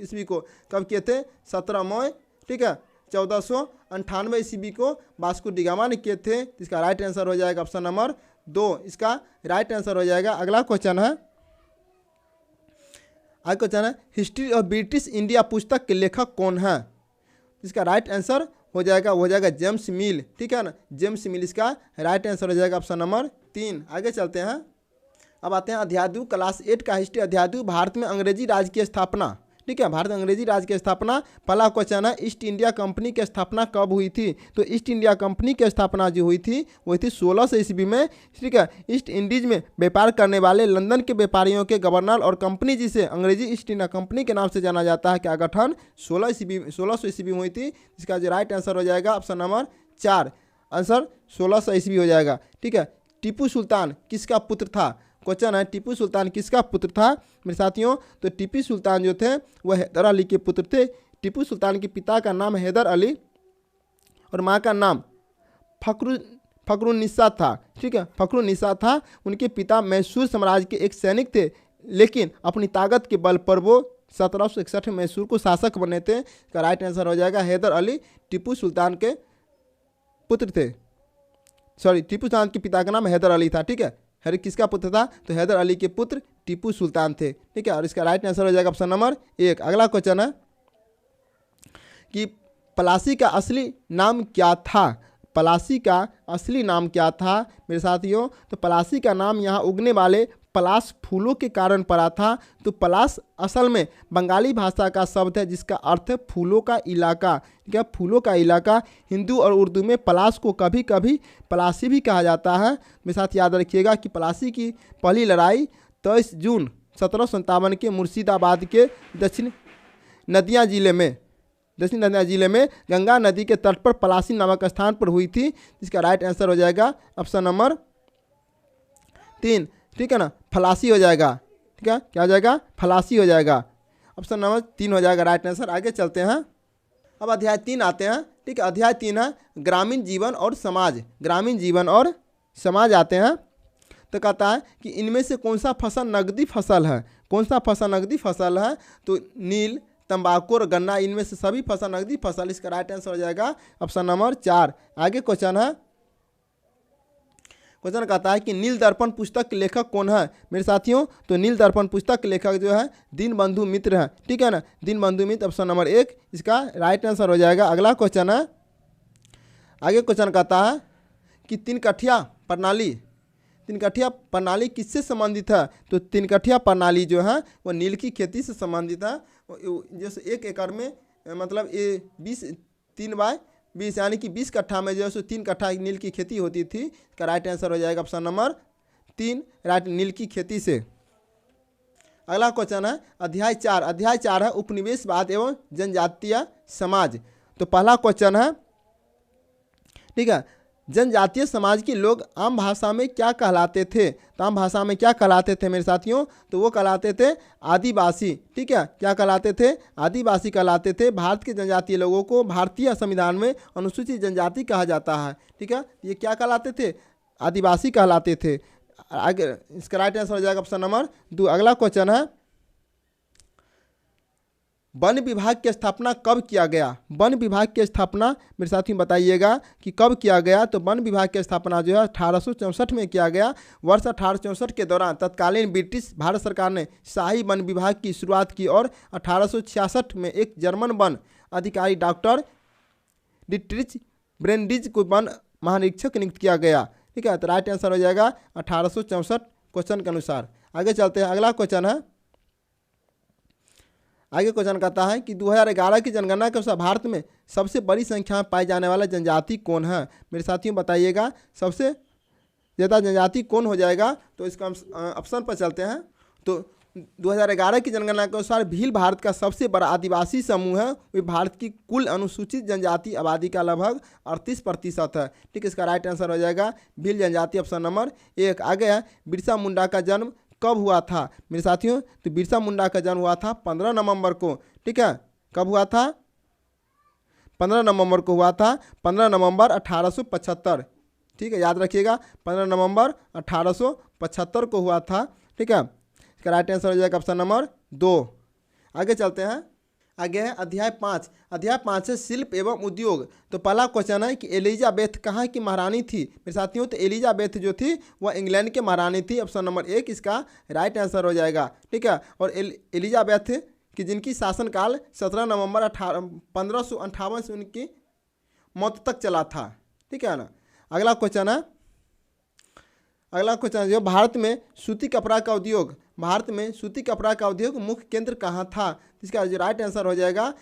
ईस्वी को। कब किए थे? 17 मई, ठीक है, 1498 ईस्वी को वास्को डी गामा ने किए थे। इसका राइट आंसर हो जाएगा ऑप्शन नंबर 2, इसका राइट आंसर हो जाएगा। अगला क्वेश्चन है, आगे क्वेश्चन है हिस्ट्री ऑफ ब्रिटिश इंडिया पुस्तक के लेखक कौन है? इसका राइट आंसर हो जाएगा जेम्स मिल, ठीक है ना, जेम्स मिल इसका राइट आंसर हो जाएगा ऑप्शन नंबर 3। आगे चलते हैं। अब आते हैं अध्याय 2 क्लास 8 का हिस्ट्री। अध्याय 2 भारत में अंग्रेजी राज की स्थापना, ठीक है, भारत में अंग्रेजी राज की स्थापना। पहला क्वेश्चन है ईस्ट इंडिया कंपनी की स्थापना कब हुई थी? तो ईस्ट इंडिया कंपनी की स्थापना जो हुई थी वो थी 1600 ईस्वी में, ठीक है। ईस्ट इंडीज में व्यापार करने वाले लंदन के व्यापारियों के गवर्नर और कंपनी जिसे अंग्रेजी ईस्ट इंडिया कंपनी के नाम से जाना जाता है का गठन 1600 ईस्वी में हुई थी। इसका जो राइट आंसर हो जाएगा ऑप्शन नंबर 4, आंसर 1600 ईस्वी हो जाएगा, ठीक है। टीपू सुल्तान किसका पुत्र था? क्वेश्चन है टीपू सुल्तान किसका पुत्र था मेरे साथियों? तो टीपू सुल्तान जो थे वह हैदर अली के पुत्र थे। टीपू सुल्तान के पिता का नाम हैदर अली और माँ का नाम फखरुन्निसा था। ठीक है, फखरुन्निसा था। उनके पिता मैसूर साम्राज्य के एक सैनिक थे, लेकिन अपनी ताकत के बल पर वो 1761 में मैसूर को शासक बने थे। इसका राइट आंसर हो जाएगा हैदर अली टीपू सुल्तान के पुत्र थे। सॉरी, टीपू सुल्तान के पिता का नाम हैदर अली था। ठीक है, हर किसका पुत्र था? तो हैदर अली के पुत्र टीपू सुल्तान थे। ठीक है, और इसका राइट आंसर हो जाएगा ऑप्शन नंबर 1। अगला क्वेश्चन है कि पलासी का असली नाम क्या था? पलासी का असली नाम क्या था मेरे साथियों? तो पलासी का नाम यहाँ उगने वाले पलाश फूलों के कारण पड़ा था। तो पलाश असल में बंगाली भाषा का शब्द है जिसका अर्थ है फूलों का इलाका। क्या? फूलों का इलाका। हिंदू और उर्दू में पलाश को कभी कभी पलासी भी कहा जाता है। मेरे साथ याद रखिएगा कि पलासी की पहली लड़ाई 23 जून 1757 के मुर्शिदाबाद के दक्षिण नदिया जिले में गंगा नदी के तट पर पलासी नामक स्थान पर हुई थी। जिसका राइट आंसर हो जाएगा ऑप्शन नंबर 3। ठीक है ना, फलासी हो जाएगा। ठीक है, क्या हो जाएगा? फलासी हो जाएगा। ऑप्शन नंबर 3 हो जाएगा राइट आंसर। आगे चलते हैं, अब अध्याय 3 आते हैं। ठीक है, अध्याय 3 है ग्रामीण जीवन और समाज। ग्रामीण जीवन और समाज आते हैं। तो कहता है कि इनमें से कौन सा फसल नकदी फसल है? कौन सा फसल नकदी फसल है? तो नील, तंबाकू और गन्ना, इनमें से सभी फसल नकदी फसल। इसका राइट आंसर हो जाएगा ऑप्शन नंबर 4। आगे क्वेश्चन है, क्वेश्चन कहता है कि नील दर्पण पुस्तक के लेखक कौन है मेरे साथियों? तो नील दर्पण पुस्तक के लेखक जो है दीनबंधु मित्र है। ठीक है ना, दीनबंधु मित्र ऑप्शन नंबर 1 इसका राइट आंसर हो जाएगा। अगला क्वेश्चन है, आगे क्वेश्चन कहता है कि तीन कठिया प्रणाली किससे संबंधित है? तो तीन कठिया प्रणाली जो है वो नील की खेती से संबंधित है। जैसे 1 एकड़ में मतलब ये 3/20 यानी कि 20 कट्ठा में जो है 3 कट्ठा नील की खेती होती थी। इसका राइट आंसर हो जाएगा ऑप्शन नंबर 3 राइट, नील की खेती से। अगला क्वेश्चन है अध्याय 4। अध्याय 4 है उपनिवेशवाद एवं जनजातीय समाज। तो पहला क्वेश्चन है, ठीक है, जनजातीय समाज के लोग आम भाषा में क्या कहलाते थे? तो आम भाषा में क्या कहलाते थे मेरे साथियों? तो वो कहलाते थे आदिवासी। ठीक है, क्या कहलाते थे? आदिवासी कहलाते थे। भारत के जनजातीय लोगों को भारतीय संविधान में अनुसूचित जनजाति कहा जाता है। ठीक है, ये क्या कहलाते थे? आदिवासी कहलाते थे। आगे इसका राइट आंसर हो जाएगा ऑप्शन नंबर 2। अगला क्वेश्चन है वन विभाग की स्थापना कब किया गया? वन विभाग की स्थापना मेरे साथियों बताइएगा कि कब किया गया? तो वन विभाग की स्थापना जो है 1864 में किया गया। वर्ष 1864 के दौरान तत्कालीन ब्रिटिश भारत सरकार ने शाही वन विभाग की शुरुआत की और 1866 में एक जर्मन वन अधिकारी डॉक्टर डिट्रिच ब्रेंडिज को वन महानिरीक्षक नियुक्त किया गया। ठीक है, तो राइट आंसर हो जाएगा 1864 क्वेश्चन के अनुसार। आगे चलते हैं, अगला क्वेश्चन है, आगे क्वेश्चन कहता है कि 2011 की जनगणना के अनुसार भारत में सबसे बड़ी संख्या में पाई जाने वाला जनजाति कौन है? मेरे साथियों बताइएगा सबसे ज़्यादा जनजाति कौन हो जाएगा? तो इसका ऑप्शन पर चलते हैं। तो 2011 की जनगणना के अनुसार भील भारत का सबसे बड़ा आदिवासी समूह है। वे भारत की कुल अनुसूचित जनजाति आबादी का लगभग 38% है। ठीक है, इसका राइट आंसर हो जाएगा भील जनजाति ऑप्शन नंबर 1। आगे है बिरसा मुंडा का जन्म कब हुआ था मेरे साथियों? तो बिरसा मुंडा का जन्म हुआ था 15 नवंबर को। ठीक है, कब हुआ था? 15 नवंबर को हुआ था, 15 नवंबर 1875। ठीक है, याद रखिएगा 15 नवंबर 1875 को हुआ था। ठीक है, इसका राइट आंसर हो जाएगा ऑप्शन नंबर 2। आगे चलते हैं, आगे है अध्याय 5। अध्याय 5 है शिल्प एवं उद्योग। तो पहला क्वेश्चन है कि एलिजाबेथ कहाँ की महारानी थी मेरे साथियों? तो एलिजाबेथ जो थी वह इंग्लैंड के महारानी थी। ऑप्शन नंबर 1 इसका राइट आंसर हो जाएगा। ठीक है, और एलिजाबेथ की जिनकी शासनकाल 17 नवंबर 1558 से उनकी मौत तक चला था। ठीक है ना। अगला क्वेश्चन है, अगला क्वेश्चन जो भारत में सूती कपड़ा का उद्योग, भारत में सूती कपड़ा का उद्योग मुख्य केंद्र कहाँ था? इसका जो राइट आंसर हो जाएगा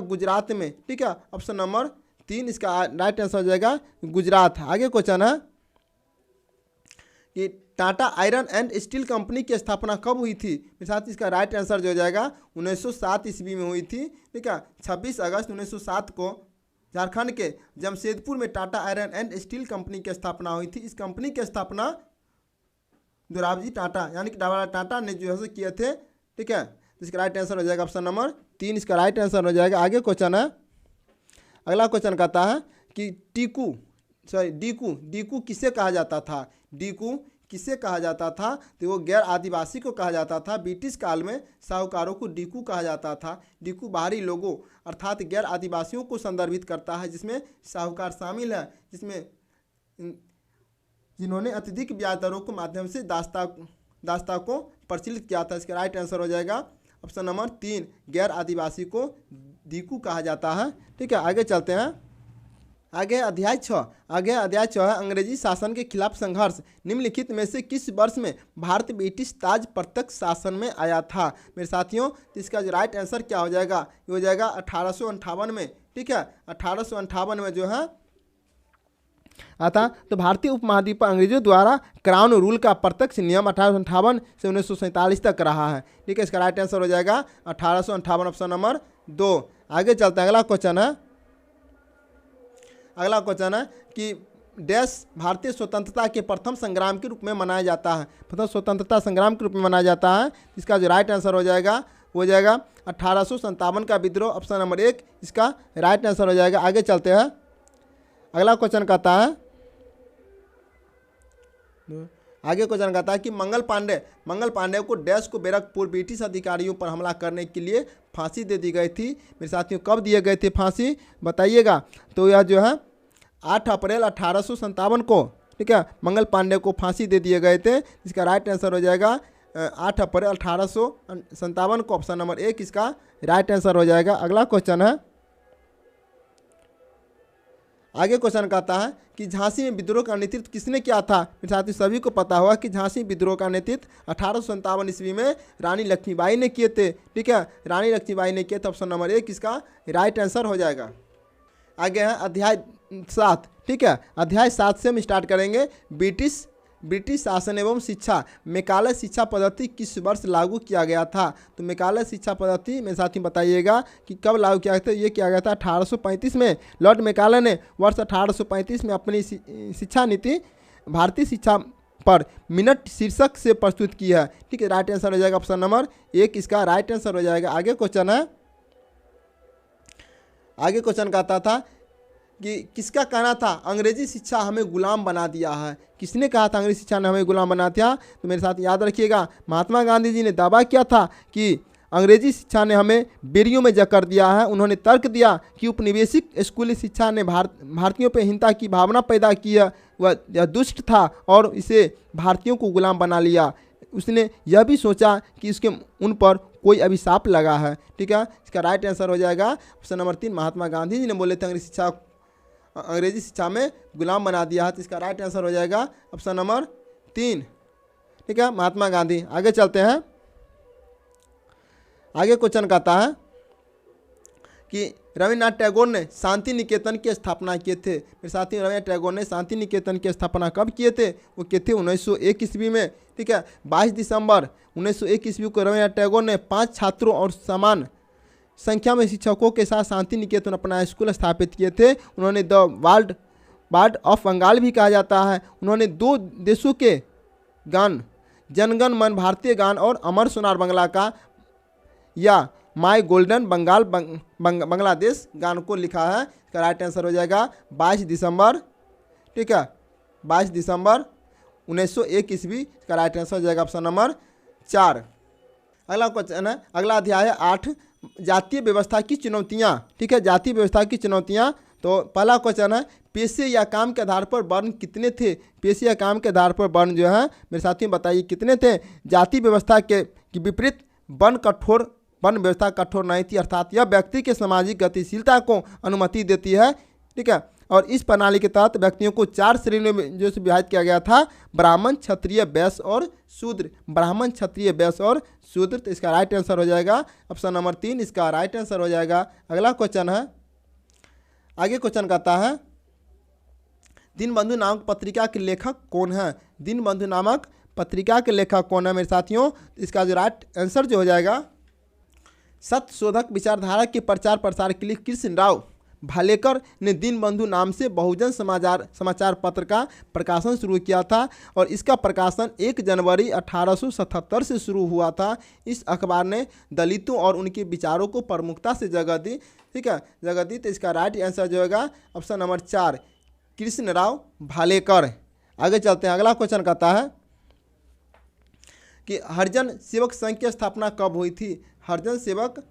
गुजरात में। ठीक है, ऑप्शन नंबर 3 इसका राइट आंसर हो जाएगा गुजरात। आगे क्वेश्चन है कि Tata iron and steel company की स्थापना कब हुई थी? मेरे साथ इसका राइट आंसर जो हो जाएगा 1907 ईस्वी में हुई थी। ठीक है, 26 अगस्त 1907 को झारखंड के जमशेदपुर में Tata iron and steel company की स्थापना हुई थी। इस कंपनी की स्थापना दोराबजी टाटा यानी कि डॉक्टर टाटा ने जो है किए थे। ठीक है, तो इसका राइट आंसर हो जाएगा ऑप्शन नंबर 3, इसका राइट आंसर हो जाएगा। आगे क्वेश्चन है, अगला क्वेश्चन कहता है कि डीकू किसे कहा जाता था? डीकू किसे कहा जाता था? तो वो गैर आदिवासी को कहा जाता था। ब्रिटिश काल में साहूकारों को डीकू कहा जाता था। डीकू बाहरी लोगों अर्थात गैर आदिवासियों को संदर्भित करता है, जिसमें साहूकार शामिल है, जिसमें जिन्होंने अत्यधिक ब्याज दरों के माध्यम से दास्ता को प्रचलित किया था। इसका राइट आंसर हो जाएगा ऑप्शन नंबर 3, गैर आदिवासी को डीकू कहा जाता है। ठीक है, आगे चलते हैं। आगे अध्याय 6 है अंग्रेजी शासन के खिलाफ संघर्ष। निम्नलिखित में से किस वर्ष में भारत ब्रिटिश ताज प्रत्यक्ष शासन में आया था? मेरे साथियों, तो इसका जो राइट आंसर क्या हो जाएगा? ये हो जाएगा 1858 में। ठीक है, 1858 में जो है आता। तो भारतीय उपमहाद्वीप पर अंग्रेजों द्वारा क्राउन रूल का प्रत्यक्ष नियम 1858 से 1947 तक रहा है। ठीक है, इसका राइट आंसर हो जाएगा 1858 ऑप्शन नंबर 2। आगे चलते हैं, अगला क्वेश्चन है कि डैश भारतीय स्वतंत्रता के प्रथम संग्राम के रूप में मनाया जाता है। प्रथम स्वतंत्रता संग्राम के रूप में मनाया जाता है। इसका जो राइट आंसर हो जाएगा 1857 का विद्रोह ऑप्शन नंबर 1, इसका राइट आंसर हो जाएगा। आगे चलते हैं, अगला क्वेश्चन कहता है कि मंगल पांडे को डैश को बैरकपुर ब्रिटिश अधिकारियों पर हमला करने के लिए फांसी दे दी गई थी। मेरे साथियों, कब दिए गए थे फांसी बताइएगा? तो यह जो है 8 अप्रैल 1857 को, ठीक है, मंगल पांडे को फांसी दे दिए गए थे। इसका राइट आंसर हो जाएगा 8 अप्रैल 1857 को ऑप्शन नंबर 1, इसका राइट आंसर हो जाएगा। अगला क्वेश्चन है, आगे क्वेश्चन कहता है कि झांसी में विद्रोह का नेतृत्व किसने किया था? मेरे साथी सभी को पता होगा कि झांसी विद्रोह का नेतृत्व 1857 ईस्वी में रानी लक्ष्मीबाई ने किए थे। ठीक है, रानी लक्ष्मीबाई ने किए थे, ऑप्शन नंबर 1, इसका राइट आंसर हो जाएगा। आगे है अध्याय 7। ठीक है, अध्याय 7 से हम स्टार्ट करेंगे। ब्रिटिश शासन एवं शिक्षा। मैकाले शिक्षा पद्धति किस वर्ष लागू किया गया था? तो मैकाले शिक्षा पद्धति मेरे साथी बताइएगा कि कब लागू किया गया था? ये किया गया था 1835 में। लॉर्ड मैकाले ने वर्ष 1835 में अपनी शिक्षा नीति भारतीय शिक्षा पर मिनट शीर्षक से प्रस्तुत की है। ठीक है, राइट आंसर हो जाएगा ऑप्शन नंबर 1, इसका राइट आंसर हो जाएगा। आगे क्वेश्चन कहता था कि किसका कहना था अंग्रेजी शिक्षा हमें गुलाम बना दिया है? किसने कहा था अंग्रेजी शिक्षा ने हमें गुलाम बना दिया? तो मेरे साथ याद रखिएगा, महात्मा गांधी जी ने दावा किया था कि अंग्रेजी शिक्षा ने हमें बेड़ियों में जकड़ दिया है। उन्होंने तर्क दिया कि उपनिवेशिक स्कूली शिक्षा ने भारतीयों पर हिंसा की भावना पैदा की है, वह दुष्ट था और इसे भारतीयों को गुलाम बना लिया। उसने यह भी सोचा कि इसके उन पर कोई अभिशाप लगा है। ठीक है, इसका राइट आंसर हो जाएगा ऑप्शन नंबर 3, महात्मा गांधी जी ने बोले थे अंग्रेजी शिक्षा में गुलाम बना दिया है। तो इसका राइट आंसर हो जाएगा ऑप्शन नंबर 3। ठीक है, महात्मा गांधी। आगे चलते हैं, आगे क्वेश्चन कहता है कि रविन्द्रनाथ टैगोर ने शांति निकेतन की स्थापना किए थे। मेरे साथी, रविन्द्रनाथ टैगोर ने शांति निकेतन की स्थापना कब किए थे? वो किए थे 1901 ईस्वी में। ठीक है, 22 दिसंबर 1901 ईस्वी को रविन्द्रनाथ टैगोर ने 5 छात्रों और समान संख्या में शिक्षकों के साथ शांति निकेतन अपना स्कूल स्थापित किए थे। उन्होंने द वार्ड ऑफ बंगाल भी कहा जाता है। उन्होंने 2 देशों के गान, जनगण मन भारतीय गान और अमर सोनार बंगला का या माय गोल्डन बंगाल बांग्लादेश गान को लिखा है। इसका राइट आंसर हो जाएगा 22 दिसंबर। ठीक है, 22 दिसंबर 1901 ईस्वी। इसका राइट आंसर हो जाएगा ऑप्शन नंबर 4। अगला क्वेश्चन है, अगला अध्याय है 8, जातीय व्यवस्था की चुनौतियाँ। ठीक है, जातीय व्यवस्था की चुनौतियाँ। तो पहला क्वेश्चन है, पेशे या काम के आधार पर वर्ण कितने थे? पेशे या काम के आधार पर वर्ण जो है मेरे साथियों बताइए कितने थे? जाति व्यवस्था के विपरीत वर्ण व्यवस्था कठोर नहीं थी, अर्थात यह व्यक्ति के सामाजिक गतिशीलता को अनुमति देती है। ठीक है, और इस प्रणाली के तहत व्यक्तियों को 4 श्रेणियों में जो विभाजित किया गया था, ब्राह्मण, क्षत्रिय, वैश्य और शूद्र। ब्राह्मण, क्षत्रिय, वैश्य और शूद्र। तो इसका राइट आंसर हो जाएगा ऑप्शन नंबर 3, इसका राइट आंसर हो जाएगा। अगला क्वेश्चन है, आगे क्वेश्चन कहता है, दीनबंधु नामक पत्रिका के लेखक कौन है? दीनबंधु नामक पत्रिका के लेखक कौन है मेरे साथियों? इसका जो राइट आंसर जो हो जाएगा, सत्यशोधक विचारधारा के प्रचार प्रसार के लिए कृष्णराव भालेकर ने दीनबंधु नाम से बहुजन समाचार पत्र का प्रकाशन शुरू किया था और इसका प्रकाशन 1 जनवरी 1877 से शुरू हुआ था। इस अखबार ने दलितों और उनके विचारों को प्रमुखता से जगह दी। ठीक है, जगह दी। तो इसका राइट आंसर जो होगा ऑप्शन नंबर 4 कृष्णराव भालेकर। आगे चलते हैं। अगला क्वेश्चन कहता है कि हरिजन सेवक संघ की स्थापना कब हुई थी? हरिजन सेवक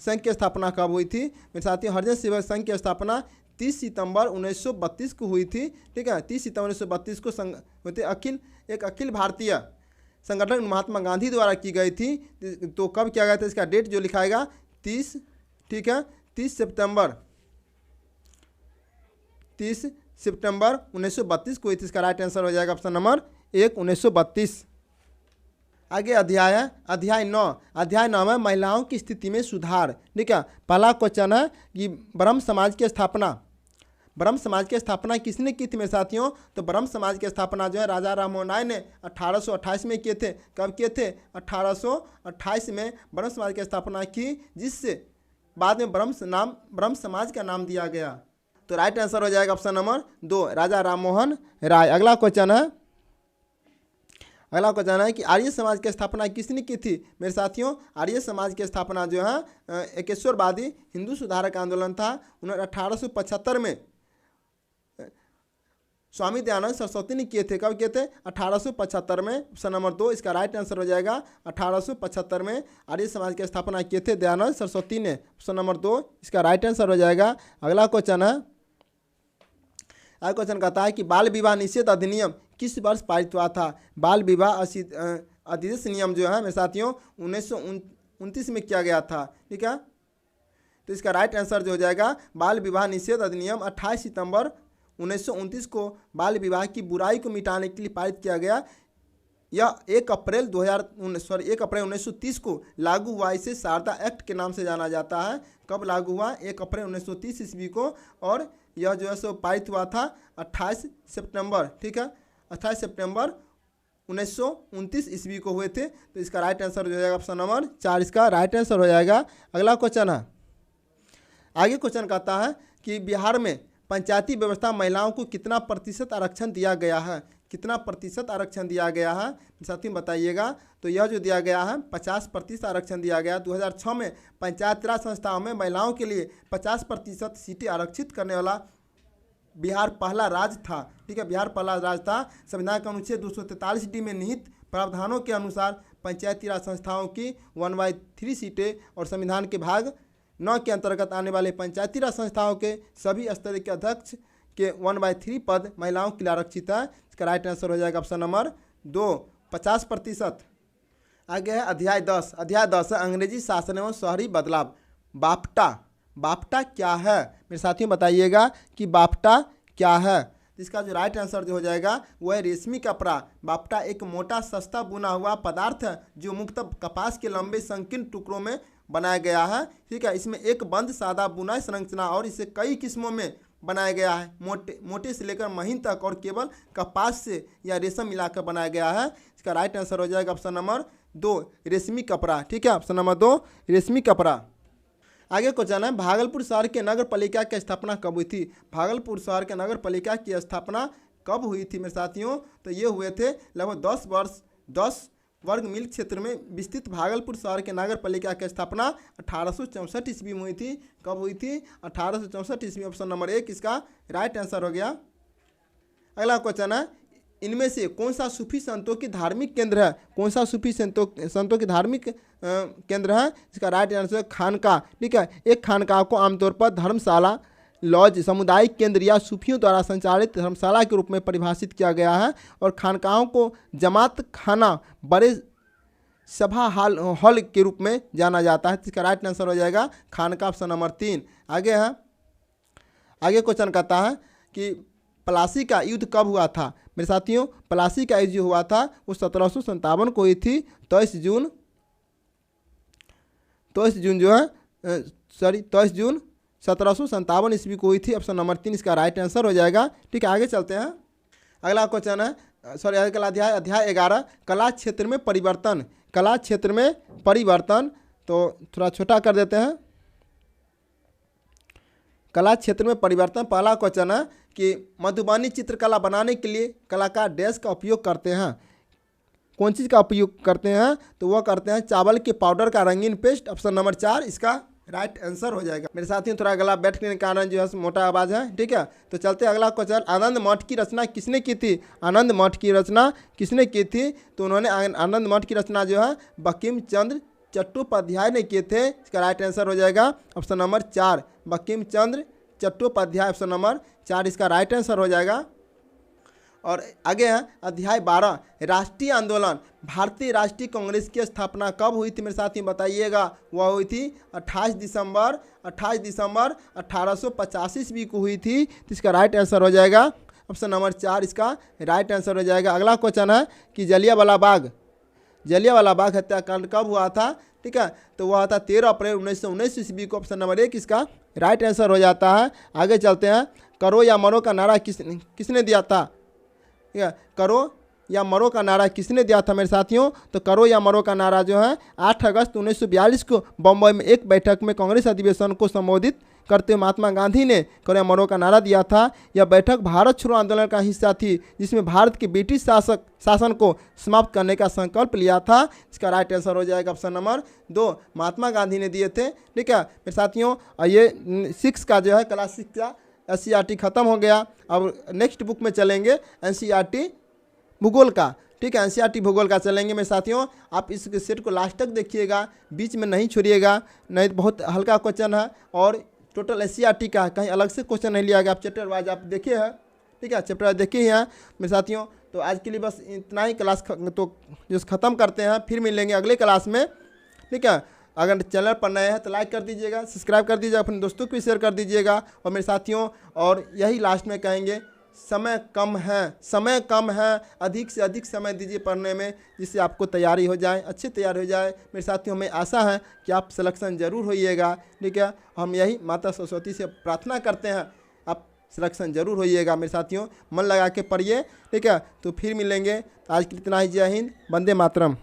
संघ की स्थापना कब हुई थी मेरे साथियों? हरिजन सेवक संघ की स्थापना 30 सितंबर 1932 को हुई थी। ठीक है, 30 सितंबर 1932 को संघ होते एक अखिल भारतीय संगठन महात्मा गांधी द्वारा की गई थी। तो कब किया गया था? इसका डेट जो लिखाएगा 30, ठीक है, 30 सितंबर 1932 को हुई थी। इसका राइट आंसर हो जाएगा ऑप्शन नंबर 1 1932। आगे अध्याय है अध्याय 9। अध्याय 9 में महिलाओं की स्थिति में सुधार। ठीक है, पहला क्वेश्चन है कि ब्रह्म समाज की स्थापना किसने की थी मेरे साथियों? तो ब्रह्म समाज की स्थापना जो है राजा राममोहन राय ने 1828 में किए थे। कब किए थे? 1828 में ब्रह्म समाज की स्थापना की, जिससे बाद में ब्रह्म समाज का नाम दिया गया। तो राइट आंसर हो जाएगा ऑप्शन नंबर 2 राजा राममोहन राय। अगला क्वेश्चन है कि आर्य समाज की स्थापना किसने की थी मेरे साथियों? आर्य समाज की स्थापना जो है एकेश्वरवादी हिंदू सुधारक आंदोलन था। 1875 में स्वामी दयानंद सरस्वती ने किए थे। कब किए थे? 1875 में। ऑप्शन नंबर 2 इसका राइट आंसर हो जाएगा 1875 में आर्य समाज की स्थापना किए थे दयानंद सरस्वती ने। ऑप्शन नंबर 2 इसका राइट आंसर हो जाएगा। अगला क्वेश्चन कहता है कि बाल विवाह निषेध अधिनियम किस वर्ष पारित हुआ था? बाल विवाह अधिनियम नियम जो है मेरे साथियों 1929 में किया गया था। ठीक है, तो इसका राइट आंसर जो हो जाएगा बाल विवाह निषेध अधिनियम 28 सितंबर 1929 को बाल विवाह की बुराई को मिटाने के लिए पारित किया गया। यह 1 अप्रैल 1930 को लागू हुआ। इसे शारदा एक्ट के नाम से जाना जाता है। कब लागू हुआ? 1 अप्रैल 1930 ईस्वी को। और यह जो है सो पारित हुआ था 28 सितंबर। ठीक है, 28 सितंबर 1929 ईस्वी को हुए थे। तो इसका राइट आंसर हो जाएगा ऑप्शन नंबर 4 इसका राइट आंसर हो जाएगा। अगला क्वेश्चन है, आगे क्वेश्चन कहता है कि बिहार में पंचायती व्यवस्था महिलाओं को कितना प्रतिशत आरक्षण दिया गया है? कितना प्रतिशत आरक्षण दिया गया है साथियों बताइएगा। तो यह जो दिया गया है 50% आरक्षण दिया गया। 2006 में पंचायती राज संस्थाओं में महिलाओं के लिए 50% सीटें आरक्षित करने वाला बिहार पहला राज्य था। ठीक है, बिहार पहला राज्य था। संविधान का अनुच्छेद 243D में निहित प्रावधानों के अनुसार पंचायती राज संस्थाओं की 1/3 सीटें और संविधान के भाग 9 के अंतर्गत आने वाले पंचायती राज संस्थाओं के सभी स्तर के अध्यक्ष के 1/3 पद महिलाओं के लिए आरक्षित है। इसका राइट आंसर हो जाएगा ऑप्शन नंबर 2 50%। आगे है अध्याय 10। अध्याय 10 है अंग्रेजी शासन एवं शहरी बदलाव। बाफ्टा क्या है मेरे साथियों बताइएगा कि बाफ्टा क्या है? इसका जो राइट आंसर जो हो जाएगा वो है रेशमी कपड़ा। बाफ्टा एक मोटा सस्ता बुना हुआ पदार्थ है जो मुख्यतः कपास के लंबे संकीर्ण टुकड़ों में बनाया गया है। ठीक है, इसमें एक बंद सादा बुनाई संरचना और इसे कई किस्मों में बनाया गया है। मोटे से लेकर महीन तक और केवल कपास से या रेशम मिलाकर बनाया गया है। इसका राइट आंसर हो जाएगा ऑप्शन नंबर 2 रेशमी कपड़ा। ठीक है, ऑप्शन नंबर 2 रेशमी कपड़ा। आगे क्वेश्चन है भागलपुर शहर के नगर पालिका की स्थापना कब हुई थी? भागलपुर शहर के नगर पालिका की स्थापना कब हुई थी मेरे साथियों? तो ये हुए थे लगभग 10 वर्ग मील क्षेत्र में विस्तृत भागलपुर शहर के नगर पालिका की स्थापना 1864 ईस्वी में हुई थी। कब हुई थी? 1864 ईस्वी। ऑप्शन नंबर 1 इसका राइट आंसर हो गया। अगला क्वेश्चन है इनमें से कौन सा सूफी संतों की धार्मिक केंद्र है? कौन सा सूफी संतों की धार्मिक केंद्र है? इसका राइट आंसर है खानका। ठीक है, एक खानका को आमतौर पर धर्मशाला, लॉज, सामुदायिक केंद्र या सूफियों द्वारा संचालित धर्मशाला के रूप में परिभाषित किया गया है। और खानकाओं को जमात खाना, बड़े सभा हॉल के रूप में जाना जाता है। इसका राइट आंसर हो जाएगा खानका। Option number 3। आगे क्वेश्चन कहता है कि प्लासी का युद्ध कब हुआ था मेरे साथियों? प्लासी का युद्ध जो हुआ था वो 1757 को हुई थी। 23 जून 1757 ईस्वी को हुई थी। ऑप्शन नंबर 3 इसका राइट आंसर हो जाएगा। ठीक है, आगे चलते हैं। अगला क्वेश्चन है अगला अध्याय 11 कला क्षेत्र में परिवर्तन। कला क्षेत्र में परिवर्तन तो थोड़ा छोटा कर देते हैं। कला क्षेत्र में परिवर्तन। पहला क्वेश्चन है कि मधुबनी चित्रकला बनाने के लिए कलाकार डैश का उपयोग करते हैं। कौन चीज़ का उपयोग करते हैं? तो वह करते हैं चावल के पाउडर का रंगीन पेस्ट। ऑप्शन नंबर 4 इसका राइट आंसर हो जाएगा। मेरे साथियों थोड़ा गला बैठने के कारण जो है मोटा आवाज़ है, ठीक है। तो चलते अगला क्वेश्चन, आनंद मठ की रचना किसने की थी? आनंद मठ की रचना किसने की थी? तो उन्होंने आनंद मठ की रचना जो है बंकिम चंद्र चट्टोपाध्याय ने किए थे। इसका राइट आंसर हो जाएगा option number 4 Bankim Chandra Chattopadhyay. Option number 4 इसका राइट आंसर हो जाएगा। और आगे है अध्याय 12 राष्ट्रीय आंदोलन। भारतीय राष्ट्रीय कांग्रेस की स्थापना कब हुई थी मेरे साथियों बताइएगा? वह हुई थी 28 दिसंबर 1885 ईस्वी को हुई थी। तो इसका राइट आंसर हो जाएगा ऑप्शन नंबर 4 इसका राइट आंसर हो जाएगा। अगला क्वेश्चन है कि जलियांवाला बाग हत्याकांड कब हुआ था? ठीक है, तो वह था 13 अप्रैल 1919 ईस्वी को। ऑप्शन नंबर 1 इसका राइट आंसर हो जाता है। आगे चलते हैं, करो या मरो का नारा किसने दिया था? ठीक है, करो या मरो का नारा किसने दिया था मेरे साथियों? तो करो या मरो का नारा जो है 8 अगस्त 1942 को बम्बई में एक बैठक में कांग्रेस अधिवेशन को संबोधित करते हुए महात्मा गांधी ने करो या मरो का नारा दिया था। यह बैठक भारत छोड़ो आंदोलन का हिस्सा थी, जिसमें भारत के ब्रिटिश शासन को समाप्त करने का संकल्प लिया था। इसका राइट आंसर हो जाएगा ऑप्शन नंबर 2 महात्मा गांधी ने दिए थे। ठीक है मेरे साथियों, ये 6 का जो है क्लास 6 का NCERT खत्म हो गया। अब नेक्स्ट बुक में चलेंगे NCERT भूगोल का। ठीक है, NCERT भूगोल का चलेंगे मेरे साथियों। आप इस सेट को लास्ट तक देखिएगा, बीच में नहीं छोड़िएगा, नहीं तो बहुत हल्का क्वेश्चन है और टोटल NCERT का कहीं अलग से क्वेश्चन नहीं लिया गया। आप चैप्टर वाइज आप देखिए हैं, ठीक है, चैप्टर वाइज देखिए हैं मेरे साथियों। तो आज के लिए बस इतना ही क्लास तो जो ख़त्म करते हैं, फिर मिलेंगे अगले क्लास में। ठीक है, अगर चैनल पर नए हैं तो लाइक कर दीजिएगा, सब्सक्राइब कर दीजिएगा, अपने दोस्तों को भी शेयर कर दीजिएगा। और मेरे साथियों और यही लास्ट में कहेंगे, समय कम है, अधिक से अधिक समय दीजिए पढ़ने में, जिससे आपको तैयारी हो जाए, अच्छी तैयारी हो जाए। मेरे साथियों हमें आशा है कि आप सिलेक्शन ज़रूर होइएगा। ठीक है, हम यही माता सरस्वती से प्रार्थना करते हैं, आप सिलेक्शन ज़रूर होइएगा मेरे साथियों, मन लगा के पढ़िए। ठीक है, तो फिर मिलेंगे। आज के लिए इतना ही। जय हिंद, वंदे मातरम।